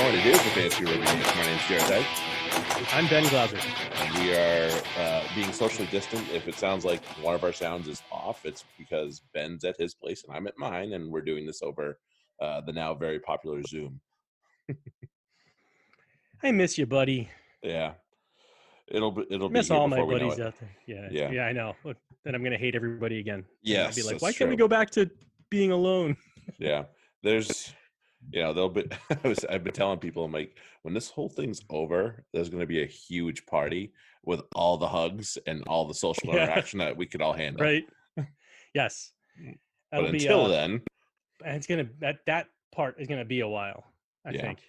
going? It is the Fantasy Rugby Geeks. My name's Jared Dyke. I'm Ben Glauser. And we are being socially distant. If it sounds like one of our sounds is off, it's because Ben's at his place and I'm at mine, and we're doing this over the now very popular Zoom. I miss you, buddy. Yeah. It'll miss be all my we know buddies it. out there. Yeah, I know. Then I'm gonna hate everybody again. Yes, I'll be like, that's why can't we true. go back to being alone? Yeah, there's, there'll be. I've been telling people, I'm like, when this whole thing's over, there's going to be a huge party with all the hugs and all the social interaction that we could all handle. Right? Yes. But until then, and it's gonna that part is gonna be a while. I think.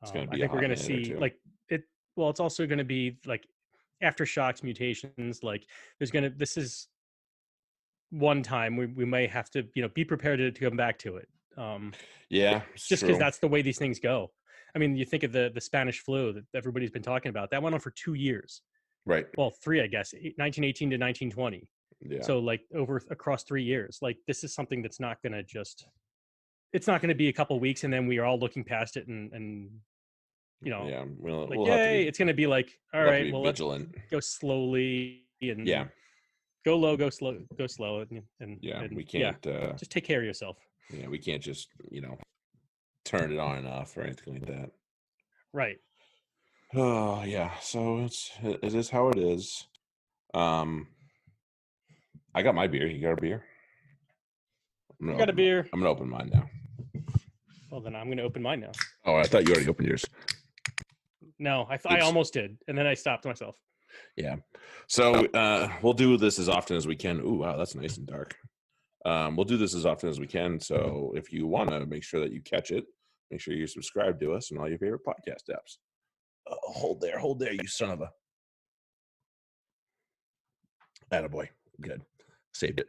It's gonna be. I think we're gonna see like it. Well, it's also gonna be like aftershocks, mutations. Like this is one time we may have to be prepared to come back to it. Just because that's the way these things go. I mean, you think of the Spanish flu that everybody's been talking about. That went on for 2 years. Right. Well, 3, I guess, 1918 to 1920. Yeah. So like across 3 years, like this is something that's not going to it's not going to be a couple of weeks and then we are all looking past it and it's going to be like, all right, well, vigilant. Let's go slowly and go low, go slow, and we can't just take care of yourself. Yeah, we can't just turn it on and off or anything like that. Right. Oh yeah, so it is how it is. I got my beer. You got a beer? I got a beer. I'm gonna open mine now. Well, then I'm gonna open mine now. Oh, I thought you already opened yours. No, I almost did, and then I stopped myself. Yeah. So we'll do this as often as we can. Ooh, wow, that's nice and dark. We'll do this as often as we can. So if you want to make sure that you catch it, make sure you subscribe to us on all your favorite podcast apps. Hold there, you son of a. Attaboy. Good. Saved it.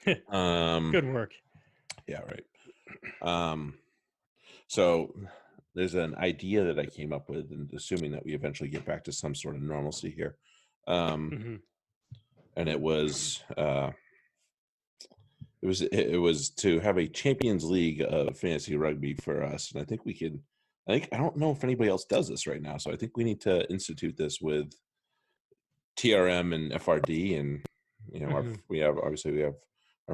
Good work. Yeah, right. So there's an idea that I came up with, and assuming that we eventually get back to some sort of normalcy here. And it was to have a Champions League of fantasy rugby for us, and I think we could. I don't know if anybody else does this right now, so I think we need to institute this with TRM and FRD, and we have our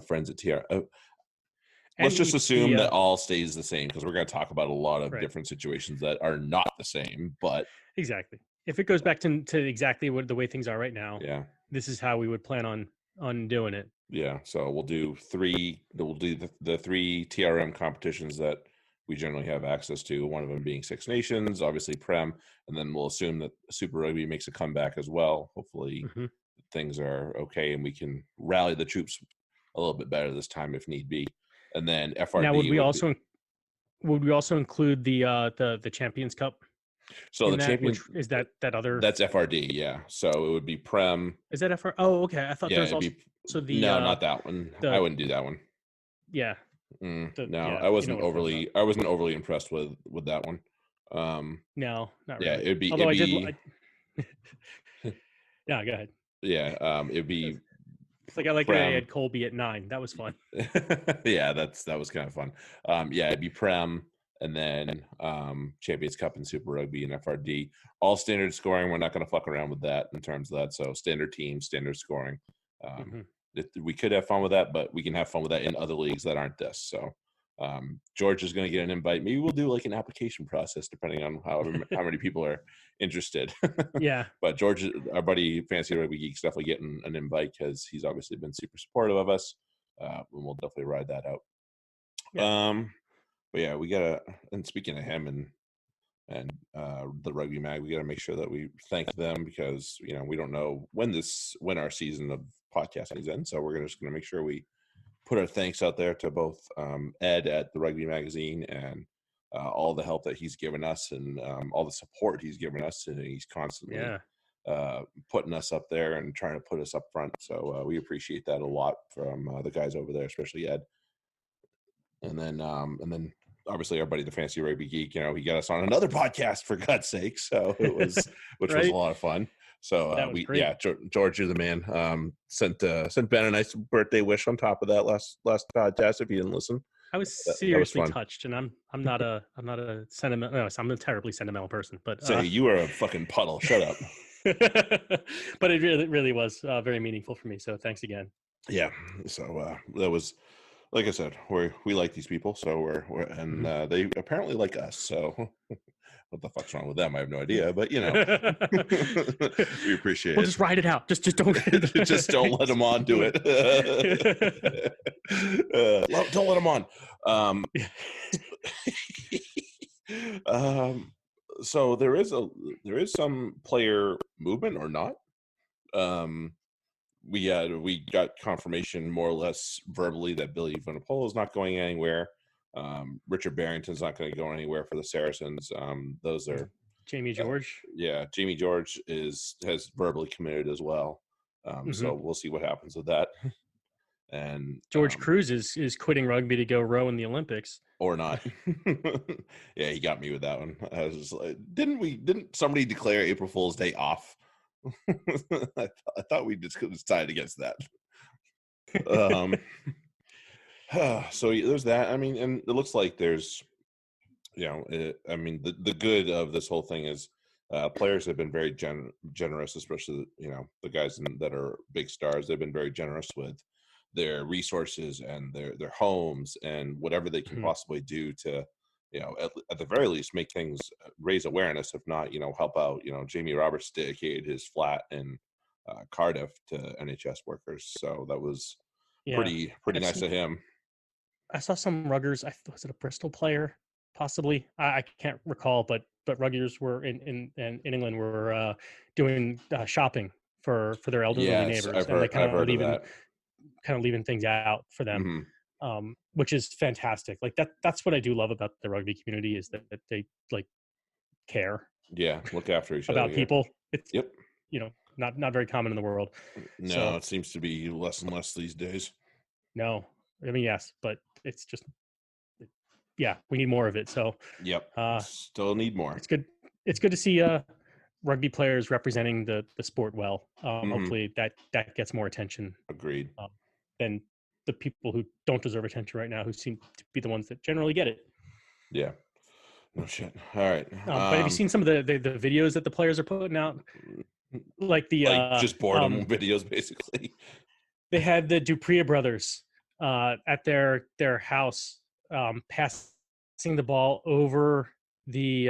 friends at TRM. Let's just assume that all stays the same because we're going to talk about a lot of different situations that are not the same. But exactly, if it goes back to exactly the way things are right now, this is how we would plan on doing it. Yeah, so we'll do three. We'll do the 3 TRM competitions that we generally have access to. One of them being Six Nations, obviously Prem, and then we'll assume that Super Rugby makes a comeback as well. Hopefully, things are okay and we can rally the troops a little bit better this time if need be. And then FRD. Now, would we also include the Champions Cup? So the Champions is that other. That's FRD, yeah. So it would be Prem. Is that FRD? Oh, okay. I thought there was also not that one. I wouldn't do that one. Yeah. I wasn't overly impressed with that one. No, not really. Yeah, it'd be. Although yeah, go ahead. Yeah, it'd be. It's like I like that I had Colby at 9. That was fun. Yeah, that was kind of fun. It'd be Prem and then Champions Cup and Super Rugby and FRD. All standard scoring. We're not going to fuck around with that in terms of that. So standard team, standard scoring. We could have fun with that, but we can have fun with that in other leagues that aren't this. So George is going to get an invite. Maybe we'll do like an application process depending on how many people are interested. Yeah. But George, our buddy Fantasy Rugby Geek's definitely getting an invite because he's obviously been super supportive of us. And we'll definitely ride that out. Yeah. But yeah, we gotta. And speaking of him and the Rugby Mag, we gotta make sure that we thank them because we don't know when our season of podcasting is in. So we're just gonna make sure we put our thanks out there to both Ed at the Rugby Magazine and all the help that he's given us and all the support he's given us, and he's constantly putting us up there and trying to put us up front. So we appreciate that a lot from the guys over there, especially Ed. And then obviously our buddy the Fantasy Rugby Geek, he got us on another podcast for God's sake. So it was which was a lot of fun. So George, you're the man. Sent Ben a nice birthday wish on top of that last podcast if you didn't listen. I was That was seriously fun. touched, and I'm not a sentimental. No, I'm a terribly sentimental person, but Say, you are a fucking puddle. Shut up. but it really was very meaningful for me. So thanks again. Yeah. So that was, like I said, we like these people, so and Mhm. they apparently like us. So what the fuck's wrong with them? I have no idea, but we appreciate We'll it. just ride it out. Just don't Just don't let them on do it. Don't let them on. Um, so there is some player movement or not. We got confirmation more or less verbally that Billy Vunipola is not going anywhere. Richard Barrington's not going to go anywhere for the Saracens. Those are Jamie George. Jamie George has verbally committed as well. So we'll see what happens with that. And George Cruz is quitting rugby to go row in the Olympics. Or not. Yeah, he got me with that one. I was just like, didn't somebody declare April Fool's Day off? I thought we just decided against that. So there's that. I mean, and it looks like there's, I mean, the good of this whole thing is players have been very generous, especially the guys that are big stars. They've been very generous with their resources and their homes and whatever they can possibly do to, at the very least make things raise awareness, if not, help out. Jamie Roberts dedicated his flat in Cardiff to NHS workers, so that was pretty nice of him. I saw some ruggers. Was it a Bristol player? Possibly. I can't recall, but ruggers were in England were doing shopping for their elderly Yes, neighbors, I've and they heard of that. kind of leaving things out for them, which is fantastic. Like that's what I do love about the rugby community is that they like care. Yeah, look after each other about here. people. It's Yep. Not very common in the world. No, so, it seems to be less and less these days. No, I mean yes, but it's just we need more of it. So yep, still need more. It's good. It's good to see rugby players representing the sport well. Hopefully that gets more attention. Agreed. Than the people who don't deserve attention right now, who seem to be the ones that generally get it. Yeah. No shit. All right. But have you seen some of the videos that the players are putting out? Like just boredom videos, basically. They had the Dupree brothers at their house passing the ball over the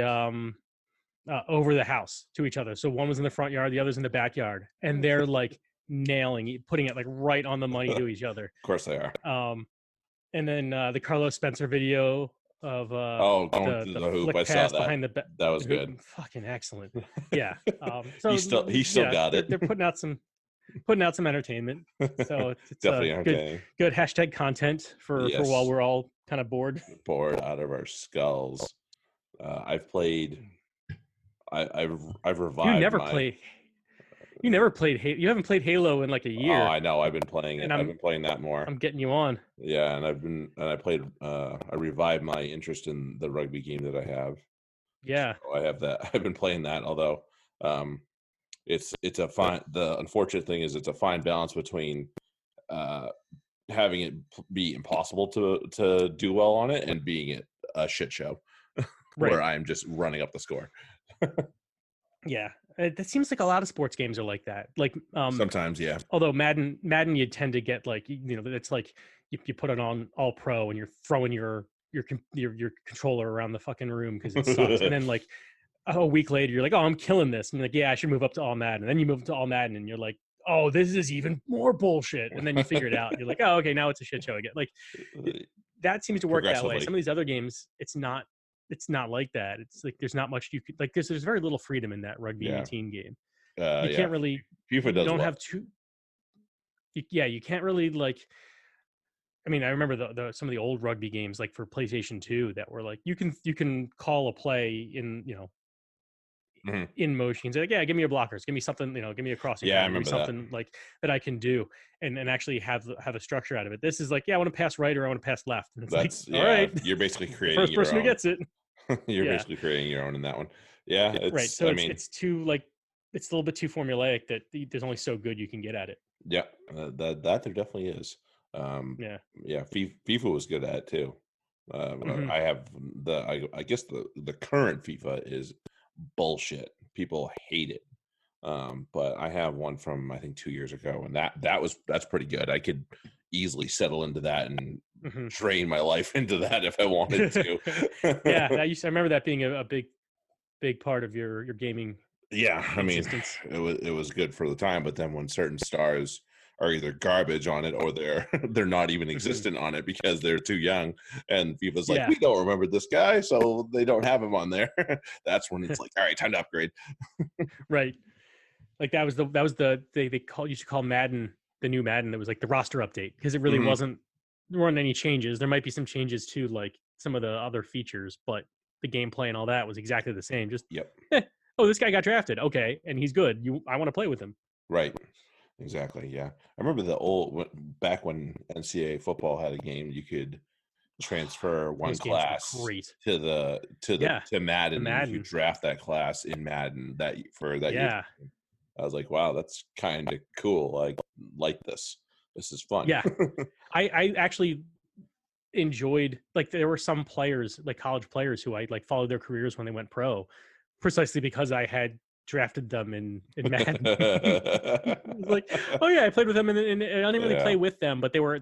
house to each other. So one was in the front yard, the other's in the backyard, and they're like putting it like right on the money to each other. Of course they are. And then the Carlos Spencer video of going through the hoop. I saw that. Behind that was good. Fucking excellent. Yeah. So he still got it. They're putting out some entertainment. So it's definitely entertaining. Good hashtag content for while we're all kind of bored out of our skulls. I've played. I've revived. You never played Halo. You haven't played Halo in like a year. Oh, I know. I've been playing it. I've been playing that more. I'm getting you on. Yeah, and I played. I revived my interest in the rugby game that I have. Yeah, so I have that. I've been playing that. Although, it's a fine. The unfortunate thing is it's a fine balance between having it be impossible to do well on it and being a shit show, where I am just running up the score. Yeah, it seems like a lot of sports games are like that. Like sometimes, yeah. Although Madden, you tend to get like it's like you put it on all pro and you're throwing your controller around the fucking room because it sucks. And then like a week later, you're like, oh, I'm killing this. And you're like, yeah, I should move up to all Madden. And then you move to all Madden, and you're like, oh, this is even more bullshit. And then you figure it out. You're like, oh, okay, now it's a shit show again. Like that seems to work that way. Some of these other games, it's not like that. It's like there's not much you could like. There's very little freedom in that rugby 18 game. You can't really. FIFA does. You don't have two. You can't really like. I mean, I remember some of the old rugby games, like for PlayStation 2, that were like you can call a play in in motion. You can say like, yeah, give me your blockers, give me something, give me a crossing. Yeah, I remember something that. like that I can do, and actually have a structure out of it. This is like, yeah, I want to pass right or I want to pass left. And it's like, all right, you're basically creating first person who gets it. You're basically creating your own in that one. Yeah, right. So it's too like it's a little bit too formulaic that there's only so good you can get at it. Yeah, that there definitely is. Yeah, FIFA was good at it too. Mhm. I have I guess the current FIFA is bullshit. People hate it. But I have one from I think 2 years ago, and that's pretty good. I could easily settle into that and Mhm. train my life into that if I wanted Yeah, to. I remember that being a big part of your gaming Yeah, I mean, existence. it was good for the time, but then when certain stars are either garbage on it or they're they're not even Mhm. existent on it because they're too young, and FIFA's like, Yeah, we don't remember this guy, so they don't have him on there. That's when it's like, all right, time to upgrade. right. Like that was the they call used to call Madden the new Madden. It was like the roster update because it really Hmm. wasn't there weren't any changes. There might be some changes to like some of the other features, but the gameplay and all that was exactly the same. Just Yep. eh, oh, this guy got drafted. Okay, and he's good. I want to play with him. Right. Exactly. Yeah. I remember the old back when NCAA football had a game, you could transfer one Those games were class great. Yeah, to the Madden, and you could Madden. draft that class in Madden for that year's Yeah, game. I was like, wow, that's kind of cool. Like this. This is fun. yeah. I actually enjoyed like there were some players like college players who I like followed their careers when they went pro precisely because I had drafted them in Madden. It was like, oh yeah, I played with them and I didn't really play Yeah. with them, but they were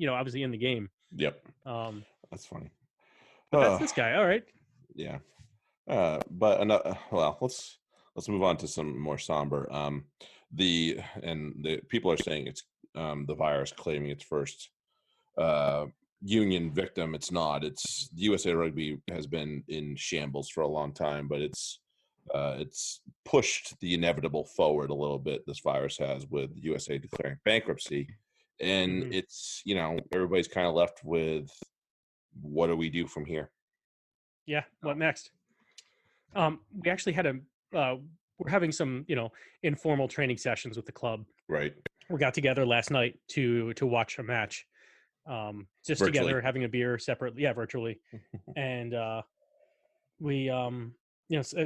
obviously in the game. Yep. Um, That's funny. but that's Uh, this guy. All right. yeah. But well, let's move on to some more somber. The people are saying it's the virus claiming its first uh, union victim. It's not. It's USA Rugby has been in shambles for a long time, but it's pushed the inevitable forward a little bit. This virus has with USA declaring bankruptcy, and Hmm. it's everybody's kind of left with what do we do from here? Yeah. Oh, What next? We actually had a we're having some informal training sessions with the club. right, We got together last night to watch a match, just virtually. together having a beer separately, yeah, virtually, and we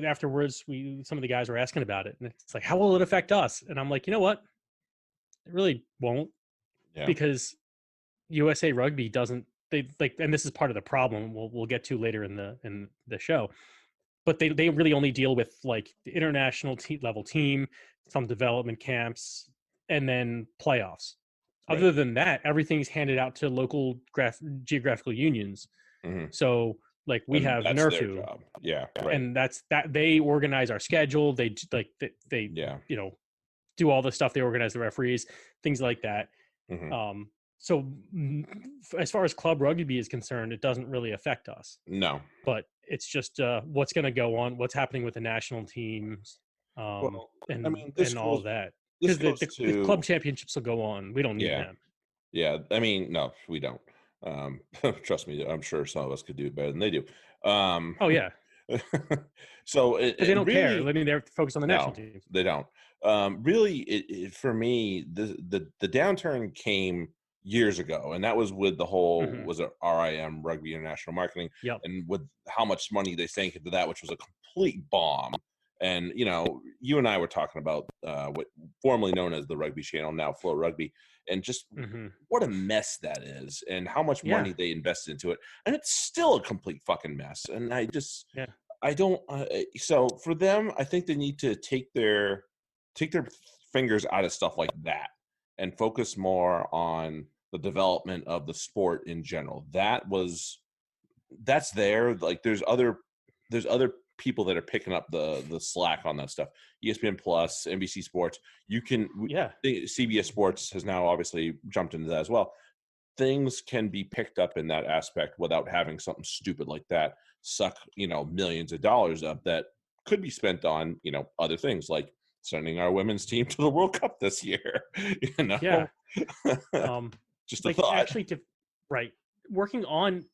afterwards we some of the guys were asking about it, and it's like, how will it affect us? And I'm like, you know what, it really won't, Yeah, because USA Rugby doesn't, they like, and this is part of the problem we'll get to later in the show, but they really only deal with like the international level team, some development camps, and then playoffs. right. Other than that, everything's handed out to local geographical unions. Hmm. So like we And have that's their NERFU, job. Yeah, right. and that's that they organize our schedule. They Yeah. you know do all the stuff. They organize the referees, things like that. Hmm. Um, so as far as club rugby is concerned, it doesn't really affect us. No. But it's just what's going to go on, what's happening with the national teams, Well, I and mean, all of that. this Because goes the club to championships will go on. We don't need yeah, them. yeah. I mean, no, we don't. Trust me, I'm sure some of us could do it better than they do. Um, Oh yeah, so because they it don't care. really I mean, they're focused on the national no, teams. they don't. Really, for me, the downturn came years ago, and that was with the whole Hmm. was it RIM Rugby International Marketing, Yep. and with how much money they sank into that, which was a complete bomb. And you and I were talking about what formerly known as the Rugby Channel, now Flow Rugby, and just Hmm. what a mess that is, and how much Yeah. money they invested into it, and it's still a complete fucking mess. And Yeah. I don't. So for them, I think they need to take their fingers out of stuff like that and focus more on the development of the sport in general. That's there. Like there's other people that are picking up the slack on that stuff. ESPN Plus, NBC Sports. Yeah. CBS Sports has now obviously jumped into that as well. Things can be picked up in that aspect without having something stupid like that suck millions of dollars up that could be spent on other things like sending our women's team to the World Cup this year. you Yeah. know Um, just a like thought. actually, right, working on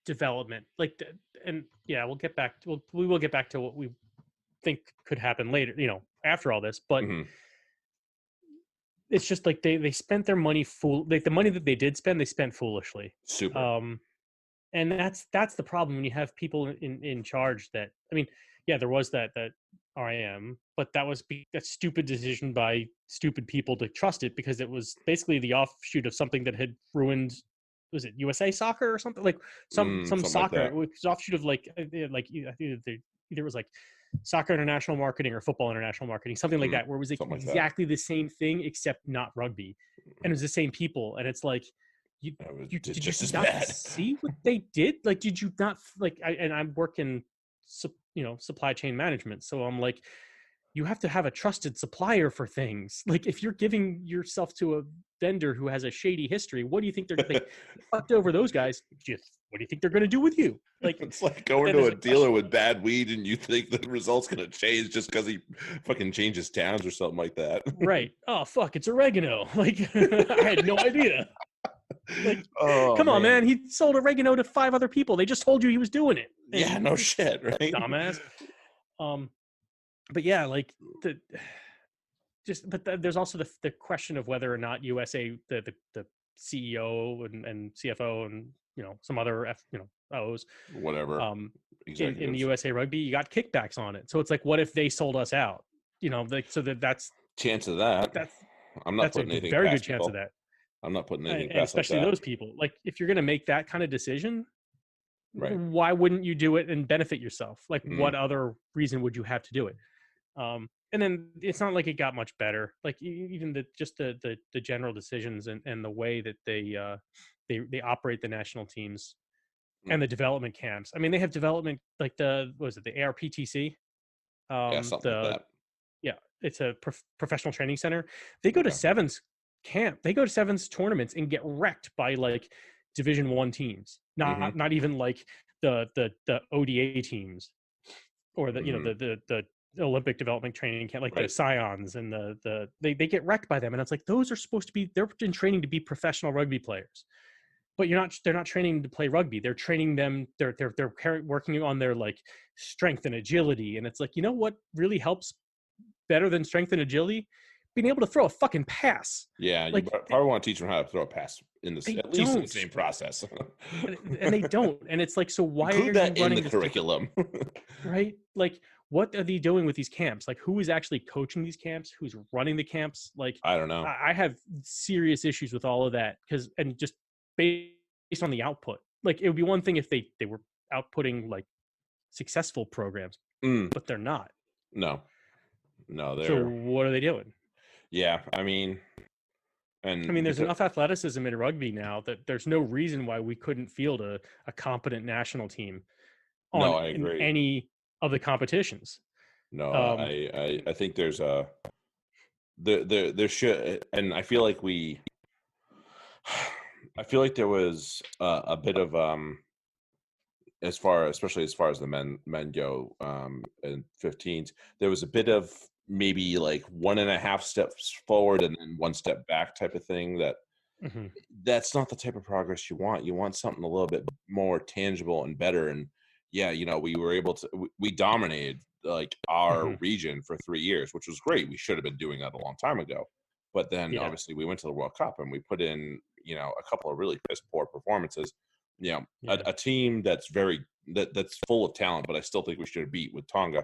development, like, and yeah, we will get back to what we think could happen later. After all this, but Hmm. it's just like they spent their money like the money that they did spend, they spent foolishly. Super. Um, and that's the problem when you have people in charge. That, I mean, yeah, there was that RIM, but that was a stupid decision by stupid people to trust it, because it was basically the offshoot of something that had ruined was it USA Soccer or something, like some Something like soccer, that. it was offshoot of like I think either it was like soccer international marketing or football international marketing, something like that, where it was like Something like that. exactly the same thing except not rugby, and it was the same people, and it's like you It was did you just as not bad. see what they did? Like, did you not like? I'm working, supply chain management, so I'm like, you have to have a trusted supplier for things. Like, if you're giving yourself to a vendor who has a shady history, what do you think they're like? Fucked over those guys. What do you think they're going to do with you? Like, It's like but going then to there's a a dealer question. with bad weed and you think the result's going to change just because he fucking changes towns or something like that. Right. Oh, fuck, it's oregano. Like, I had no idea. Like, Oh, come on, man. man. He sold oregano to 5 other people. They just told you he was doing it. Yeah, And no shit, right? dumbass. Um, but yeah, like there's also the question of whether or not USA, the CEO and CFO and some other O's, Whatever. um, in the Executives. USA Rugby, you got kickbacks on it. So it's like, what if they sold us out? Like, so Chance of that. that's I'm not that's a putting anything very good past chance of people. that. I'm not putting anything And past like especially that. those people, like, if you're going to make that kind of decision, Right. why wouldn't you do it and benefit yourself? Like, Mm. what other reason would you have to do it? And then it's not like it got much better. Like, even the general decisions and the way that they operate the national teams Mm. and the development camps. I mean, they have development, like, what was it, the ARPTC? Yeah, something like The that. Yeah, it's a professional training center. They go to Okay. sevens camp. They go to sevens tournaments and get wrecked by like Division 1 teams. Mm-hmm. Not even like the ODA teams, or Mm. the Olympic development training camp, like the Right. Scions and they get wrecked by them. And it's like, those are supposed to be, they're in training to be professional rugby players. But they're not training to play rugby. They're training them. They're working on their like strength and agility. And it's like, what really helps better than strength and agility? Being able to throw a fucking pass. Yeah, you Like, probably want to teach them how to throw a pass in this, they at least in the don't. same process. And they don't. And it's like, so why are Include you that in the running this different, curriculum. right? Like, what are they doing with these camps? Like, who is actually coaching these camps? Who's running the camps? Like, I don't know. I have serious issues with all of that, and just based on the output. Like, it would be one thing if they were outputting like successful programs, Mm, but they're not. no, So they're, what are they doing? yeah, I mean, I and mean, there's because, enough athleticism in rugby now that there's no reason why we couldn't field a competent national team no, on I in agree. any of the competitions. No, Um, I think there's there should, and I feel like there was a bit of especially as far as the men go, in 15s, there was a bit of maybe like one and a half steps forward and then one step back type of thing. mhm, That's not the type of progress you want. You want something a little bit more tangible and better. And yeah, we were able to, we dominated like our mhm, region for 3 years, which was great. We should have been doing that a long time ago. But then yeah, obviously we went to the World Cup and we put in, a couple of really piss poor performances. yeah, A team that's that's full of talent, but I still think we should have beat with Tonga.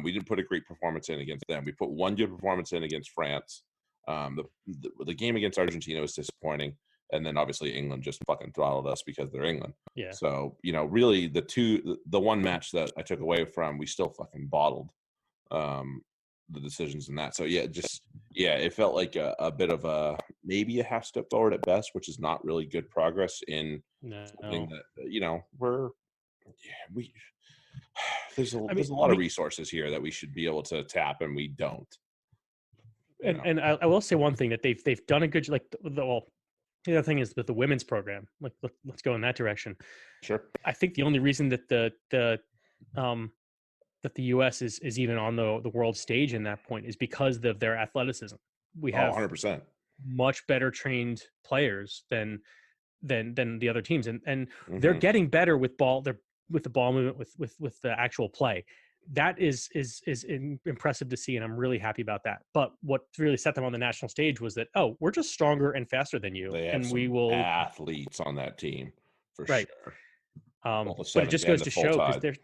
We didn't put a great performance in against them. We put one good performance in against France. The game against Argentina was disappointing, and then obviously England just fucking throttled us because they're England. yeah. So really the one match that I took away from, we still fucking bottled um, the decisions in that. So yeah, it felt like a bit of a maybe a half step forward at best, which is not really good progress in something No, that we're yeah we I mean, there's a lot of resources here that we should be able to tap and we don't. You know, and I will say one thing, that they've done a good, like, the other thing is with the women's program. Like, let's go in that direction. sure. I think the only reason that um that the U.S. is even on the world stage in that point is because of their athleticism. We Oh, have 100%. much better trained players than the other teams, and they're Hmm. getting better with ball. They're with the ball movement, with the actual play. That is impressive to see, and I'm really happy about that. But what really set them on the national stage was that, oh, we're just stronger and faster than you, They have and we some will. athletes on that team for Right. sure. Both the But it sevens just and goes the to full show, because tide. they're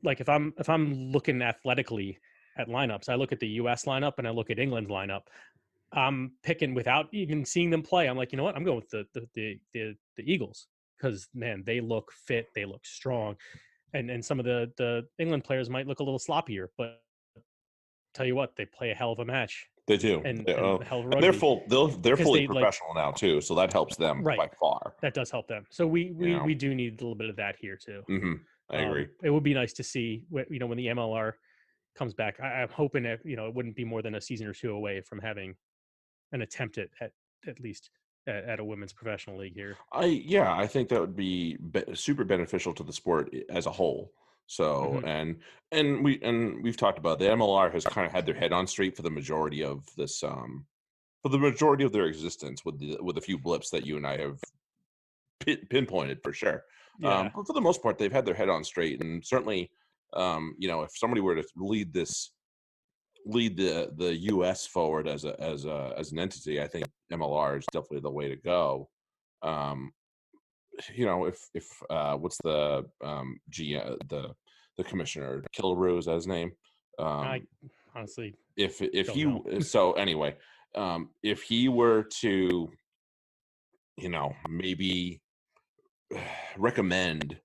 like, if I'm looking athletically at lineups, I look at the U.S. lineup and I look at England's lineup. I'm picking without even seeing them play. I'm like, you know what? I'm going with the Eagles because man, they look fit, they look strong, and some of the England players might look a little sloppier, but tell you what, they play a hell of a match They do. and a hell of a And they're rugby they're because fully they like professional now too, so that helps them right. by far. That does help them. So we You we know. we do need a little bit of that here too. I agree. It would be nice to see when the MLR comes back. I'm hoping that it wouldn't be more than a season or two away from having an attempt at least at a women's professional league here. I think that would be super beneficial to the sport as a whole. So Mm-hmm. we've talked about the MLR has kind of had their head on straight for the majority of this for the majority of their existence with a few blips that you and I have pinpointed for sure. Yeah. But for the most part, they've had their head on straight, and certainly, if somebody were to lead the U.S. forward as an entity, I think MLR is definitely the way to go. Um, if what's the the commissioner Killaroo is that his name? I honestly If don't know. so anyway, if he were to maybe recommend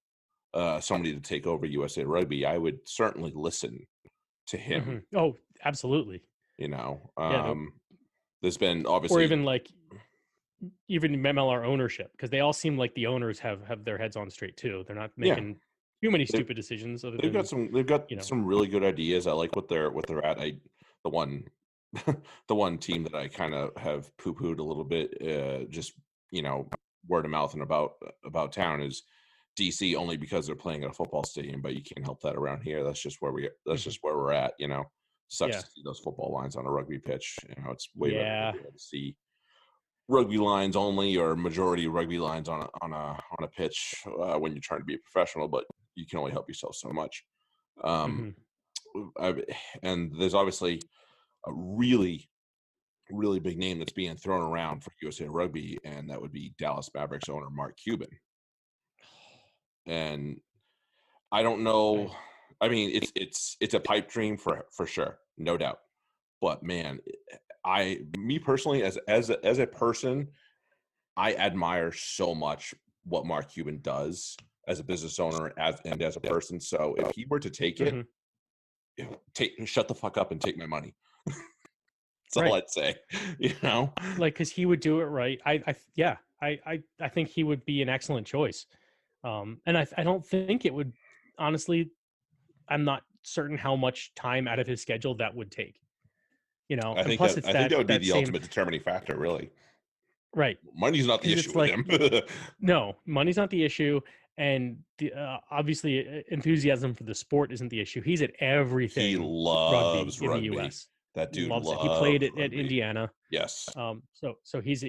somebody to take over USA Rugby, I would certainly listen to him. Mm-hmm. Oh, absolutely. You know, Yeah. there's been Or obviously even like even MLR ownership because they all seem like the owners have their heads on straight too. They're not yeah making too many they, stupid decisions other they've got than some really good ideas. I like what they're at. The one the one team that I kind of have poo pooed a little bit, just word of mouth and about town is DC only because they're playing at a football stadium, but you can't help that around here. That's just where Mhm. we're at. Sucks Yeah. to see those football lines on a rugby pitch. It's way better to Yeah. be able to see rugby lines only or majority rugby lines on a pitch when you're trying to be a professional, but you can only help yourself so much. Um, Hmm. and there's obviously a really really big name that's being thrown around for USA Rugby, and that would be Dallas Mavericks owner Mark Cuban. And I don't I know. I mean, it's a pipe dream for sure, no doubt. But man, me personally, as a person, I admire so much what Mark Cuban does as a business owner and as a person. So if he were to take it, mhm. shut the fuck up and take my money. That's all Right. I'd say. You know. Like because he would do it right. Yeah. I think he would be an excellent choice. And I don't think it would honestly. I'm not certain how much time out of his schedule that would take. And plus it's I think that would be that the same ultimate determining factor. Really, right money's not the because issue it's with like him. no, money's not the issue, and obviously enthusiasm for the sport isn't the issue. He's at He everything rugby loves in the rugby. U.S. That dude Loves it. He played loves it at rugby. Indiana. Yes. So he's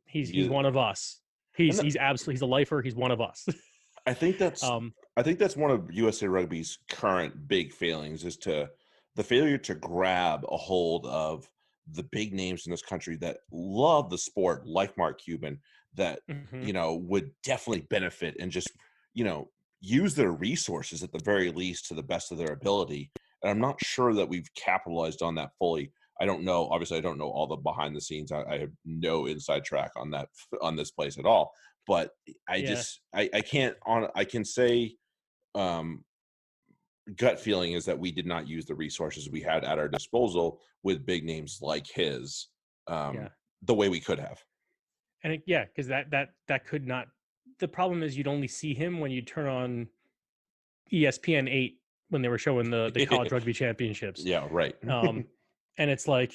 He, one of us. and He's absolutely he's a lifer. He's one of us. I think that's um, I think that's one of USA Rugby's current big failings is the failure to grab a hold of the big names in this country that love the sport, like Mark Cuban, that mhm. would definitely benefit and just you know use their resources at the very least to the best of their ability. And I'm not sure that we've capitalized on that fully. I don't know. Obviously, I don't know all the behind the scenes. I have no inside track on this place at all. But Yeah, I can't on I can say um gut feeling is that we did not use the resources we had at our disposal with big names like his yeah, um the way we could have. and yeah, because that could not. The problem is you'd only see him when you turn on ESPN 8 when they were showing the college rugby championships. Yeah, right. Um, and it's like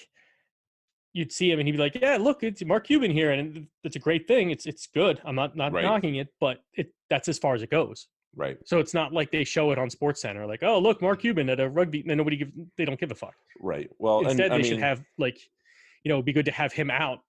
you'd see him and he'd be like, "Yeah, look, it's Mark Cuban here, and it's a great thing. It's good. I'm not Right, knocking it, but that's as far as it goes. right, So it's not like they show it on Sports Center, like, oh, look, Mark Cuban at a rugby, and they don't give a fuck. right. Well, and Instead, I they should mean, have like, it'd be good to have him out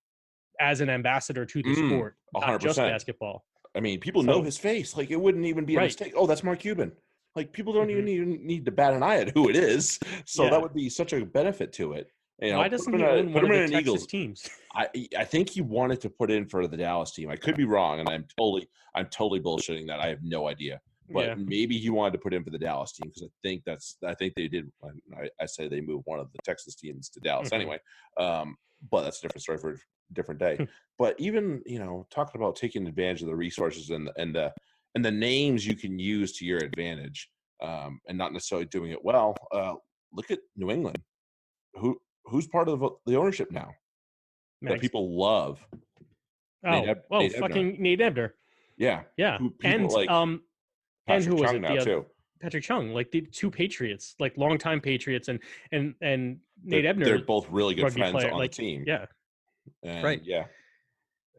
as an ambassador to the sport, not just 100%. basketball. I mean, people know So his face. Like it wouldn't even be a right, mistake. Oh, that's Mark Cuban. Like people don't hmm even need to bat an eye at who it is. So that yeah. would be such a benefit to it. Why Put doesn't him in he own put one him of the in an Texas Eagles. teams? I think he wanted to put in for the Dallas team. I could be wrong, and I'm totally bullshitting that. I have no idea. but Yeah. maybe he wanted to put in for the Dallas team because I think they did. I say they moved one of the Texas teams to Dallas anyway. But that's a different story for a different day. But even talking about taking advantage of the resources and the names you can use to your advantage, and not necessarily doing it well. Look at New England. Who's part of the ownership now that people love? Nate Ebner. Fucking Nate Ebner. Yeah. Yeah. People and Patrick who was Chung it? now too. Patrick Chung, like the two Patriots, like longtime Patriots, and Nate Ebner. They're both really good friends player, on the team. Yeah. And, right. Yeah.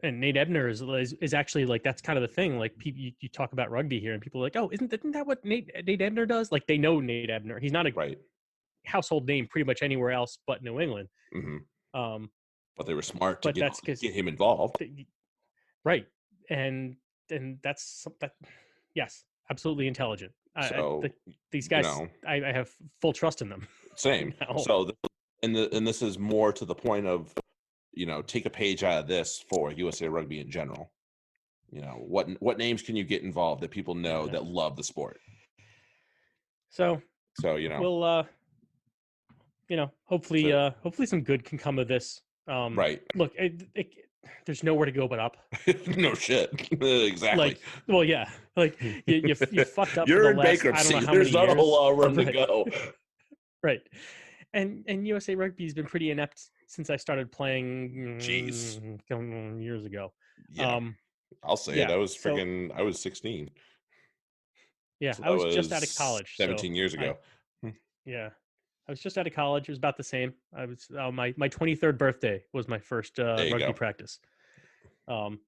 And Nate Ebner is actually like, that's kind of the thing. Like you talk about rugby here, and people are like, oh, isn't that what Nate Ebner does? Like they know Nate Ebner. He's not a household name pretty much anywhere else but New England. But they were smart to get him involved. Right. And that's that. Yes, absolutely intelligent. So these guys, I have full trust in them. Same. So, and this is more to the point of, take a page out of this for USA Rugby in general. What names can you get involved that people know that love the sport? So we'll hopefully some good can come of this. Right. Look, there's nowhere to go but up. No shit. Exactly. You fucked up. You're for in last, bankruptcy. I don't know how There's many not years. a whole lot of room to go. Right. And USA Rugby has been pretty inept since I started playing. Years ago. Yeah. I'll say it. I was 16. Yeah, So I was just out of college. 17 years ago. I was just out of college. It was about the same. I was my 23rd birthday was my first rugby practice. And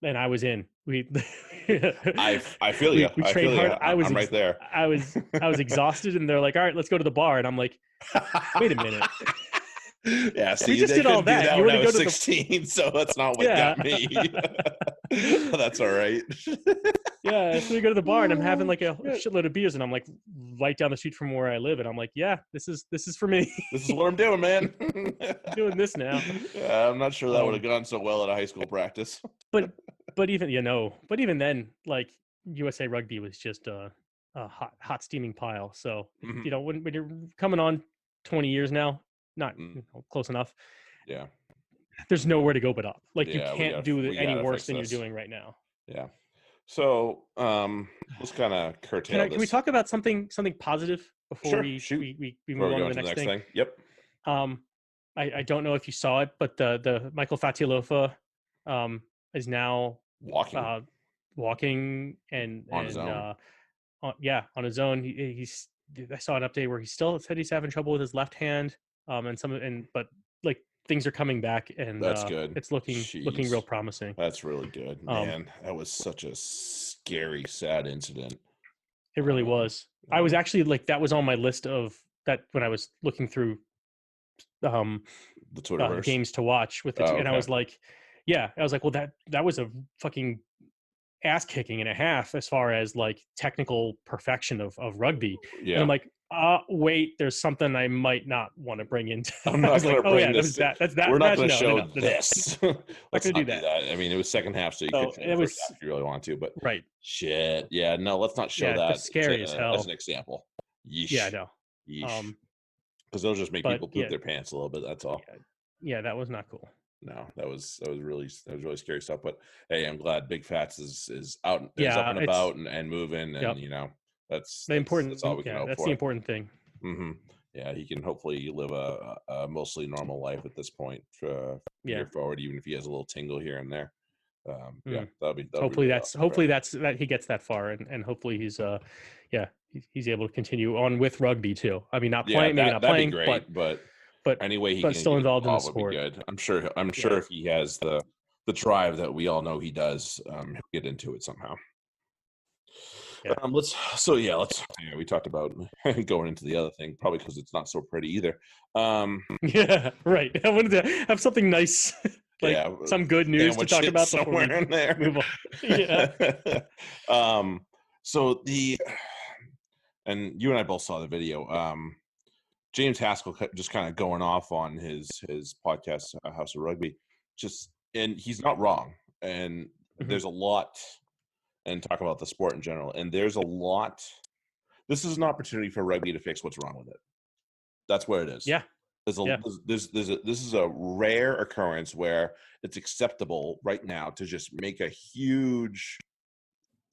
I was in. I feel you. We trained hard. I'm right there. I was exhausted, and they're like, "All right, let's go to the bar." And I'm like, "Wait a minute." Yeah, see, we just did all that. You when I was 16, so that's not what got me. That's all right. Yeah, so we go to the bar, and I'm having like a shitload of beers, and I'm like right down the street from where I live, and I'm like, yeah, this is for me. This is what I'm doing, man. I'm doing this now. Yeah, I'm not sure that would have gone so well at a high school practice. But even then, like USA Rugby was just a hot steaming pile. So when you're coming on 20 years now, not close enough. Yeah. There's nowhere to go but up. Like you can't do any worse than you're doing right now. Yeah. So let's kind of curtail this. Can we talk about something positive before we move on to the next thing? Yep. I don't know if you saw it, but the Michael Fatialofa is now walking and on his own. On his own. He's I saw an update where he still said he's having trouble with his left hand, but like things are coming back, and that's good. It's looking real promising. That's really good, man. That was such a scary, sad incident. It really was. I was actually that was on my list of that when I was looking through the Twitterverse games to watch with and I was like, well, that was a fucking ass kicking and a half as far as like technical perfection of rugby. Yeah. And I'm like, wait, there's something I might not want to bring into. I'm not going to bring this. That's that. We're not going to show this. Let's not do that. I mean, it was second half, so you could show the first half if you really want to. But right, shit, yeah, no, let's not show that. Scary as hell. As an example. Yeesh. Yeah, I know. Yeesh. Because they'll just make people poop their pants a little bit. That's all. Yeah, that was not cool. No, that was really scary stuff. But hey, I'm glad Big Fats is out, up and about and moving, and that's the important. That's all we can hope for. That's the important thing. Mm-hmm. Yeah, he can hopefully live a mostly normal life at this point year forward, even if he has a little tingle here and there. That'll be hopefully that he gets that far, and hopefully he's he's able to continue on with rugby too. I mean, not playing, maybe not playing, be great, but anyway, he can still involved in the sport. Would be good. I'm sure if he has the drive that we all know he does, he'll get into it somehow. Yeah. We talked about going into the other thing, probably because it's not so pretty either. Yeah, right. I wanted to have something nice, some good news to talk about somewhere in there. Move on. Yeah. And you and I both saw the video. James Haskell just kind of going off on his podcast, House of Rugby, and he's not wrong. And there's a lot. and talk about the sport in general. And there's a lot. This is an opportunity for rugby to fix what's wrong with it. That's what it is. Yeah. This is a rare occurrence where it's acceptable right now to just make a huge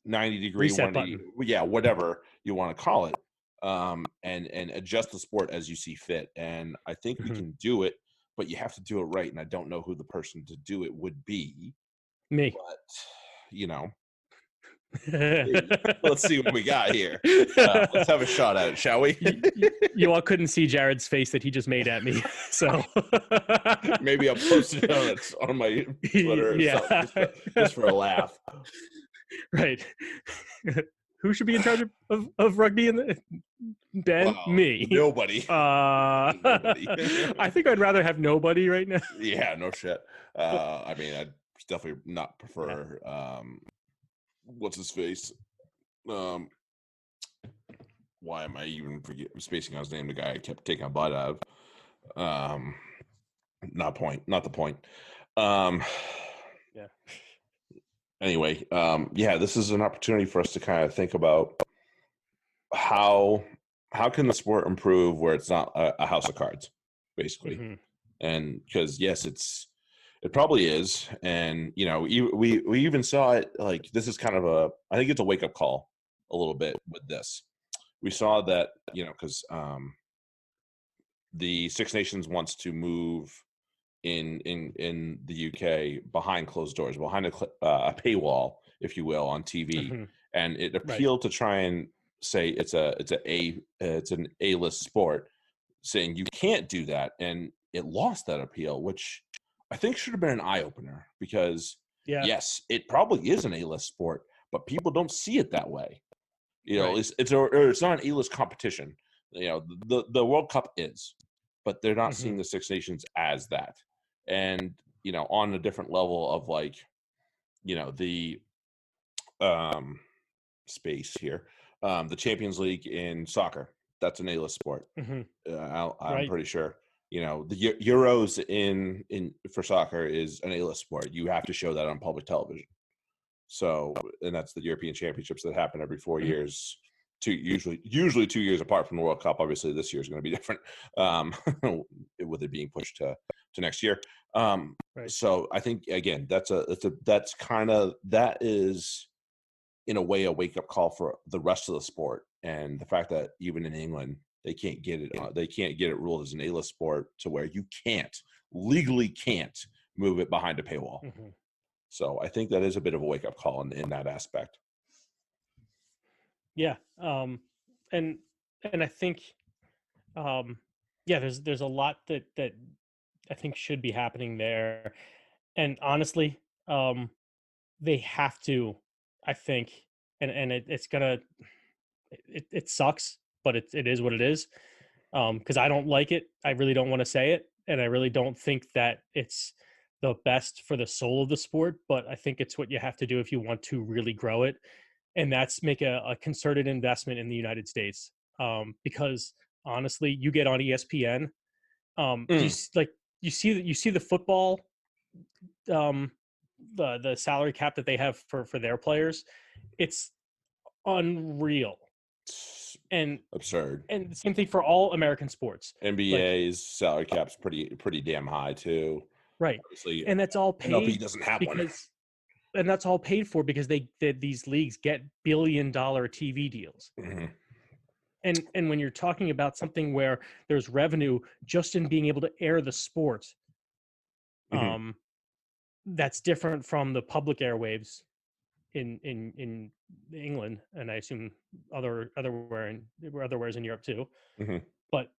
90-degree, Reset 180, button. whatever you want to call it, and adjust the sport as you see fit. And I think we can do it, but you have to do it right. And I don't know who the person to do it would be. Me. But, you know, let's see what we got here. Let's have a shot at it, shall we? You all couldn't see Jared's face that he just made at me, so maybe I'll post it on my Twitter or something, just for a laugh. Right. Who should be in charge of rugby in the Ben? Wow, me. Nobody. Nobody. I think I'd rather have nobody right now. Yeah, no shit. I mean, I'd definitely not prefer what's his face? Why am I even spacing on his name? The guy I kept taking a bite out of. Not the point. Yeah. Anyway, this is an opportunity for us to kind of think about how can the sport improve where it's not a house of cards, basically. And because it probably is, and we even saw it. Like, this is kind of I think it's a wake up call a little bit with this. We saw that because the Six Nations wants to move in the UK behind closed doors, behind a paywall, if you will, on TV, and it appealed to try and say it's an A-list sport, saying you can't do that, and it lost that appeal, which I think should have been an eye-opener, because it probably is an A-list sport, but people don't see it that way. It's not an A-list competition. The World Cup is, but they're not seeing the Six Nations as that. And on a different level of the space here, the Champions League in soccer, that's an A-list sport. I'm pretty sure. The Euros for soccer is an A-list sport. You have to show that on public television. So, and that's the European Championships that happen every 4 years, usually 2 years apart from the World Cup. Obviously, this year is going to be different, with it being pushed to next year. So I think, again, that is in a way a wake up call for the rest of the sport, and the fact that even in England they can't get it ruled as an A-list sport to where you legally can't move it behind a paywall. So I think that is a bit of a wake up call in that aspect. Yeah. And I think, there's a lot that I think should be happening there. And honestly, they have to, I think, and it's gonna, it sucks, but it is what it is. Because I don't like it. I really don't want to say it. And I really don't think that it's the best for the soul of the sport, but I think it's what you have to do if you want to really grow it. And that's make a concerted investment in the United States. Because honestly, you get on ESPN, you see the football, the salary cap that they have for their players. It's unreal and absurd. And the same thing for all American sports. NBA's salary cap's pretty damn high too. Right. Obviously, and that's all paid. MLB doesn't have one. And that's all paid for because these leagues get billion-dollar TV deals. And when you're talking about something where there's revenue just in being able to air the sport, that's different from the public airwaves in England, and I assume otherwheres in Europe too. But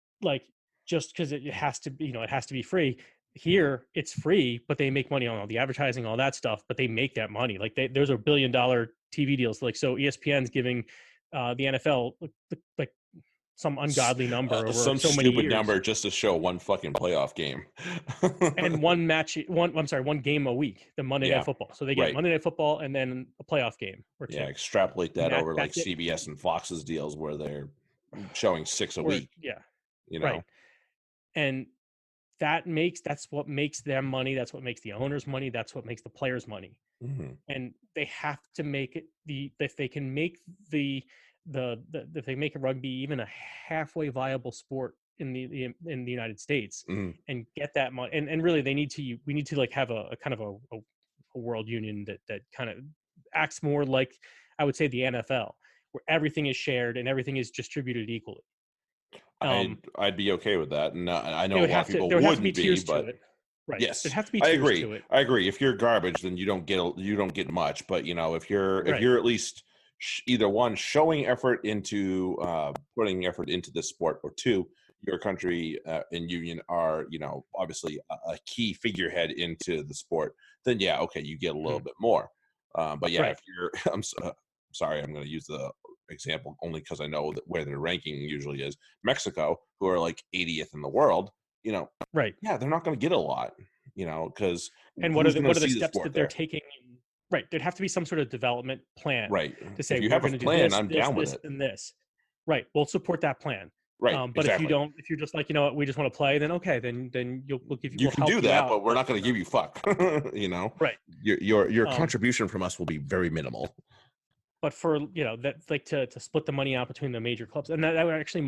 just because it has to be, it has to be free. Here it's free, but they make money on all the advertising, all that stuff. But they make that money. There's $1 billion TV deals. So ESPN's giving the NFL some ungodly number over some so many stupid years. number just to show one fucking playoff game and one game a week, the Monday Night Football. So they get Monday Night Football and then a playoff game or two. Extrapolate that over CBS and Fox's deals where they're showing 6 a week. Right. And that's what makes them money. That's what makes the owners money. That's what makes the players money. Mm-hmm. And they have to make it if they can make if they make a rugby even a halfway viable sport in the United States Mm-hmm. and get that money, and really we need to like have a kind of a world union that kind of acts more like, I would say, the NFL, where everything is shared and everything is distributed equally. I'd be okay with that, and I know a lot of people there would have to be wouldn't be, tiers to but it. Right. There'd yes, have to be I tiers agree. to it. I agree. If you're garbage, then you don't get much. But if Right. you're at least either one showing effort into putting effort into this sport, or two, your country and union are obviously a key figurehead into the sport, then yeah, okay, you get a little bit more. But yeah, Right. if you're sorry, I'm going to use the example only because I know that where their ranking usually is. Mexico, who are like 80th in the world, Right. yeah, they're not going to get a lot, because And who's going to what are the see the steps sport that they're there? taking? Right. There'd have to be some sort of development plan Right. to If say you we're have a going to do plan, this, I'm this, down with this, it. and this. Right. We'll support that plan. Right. But if you Exactly. don't, if you're just like, you know what, we just want to play, then okay, then You we'll can help do you that, out. but we're not going to give you fuck. Right. Your contribution from us will be very minimal. But for that, like to split the money out between the major clubs, and that would actually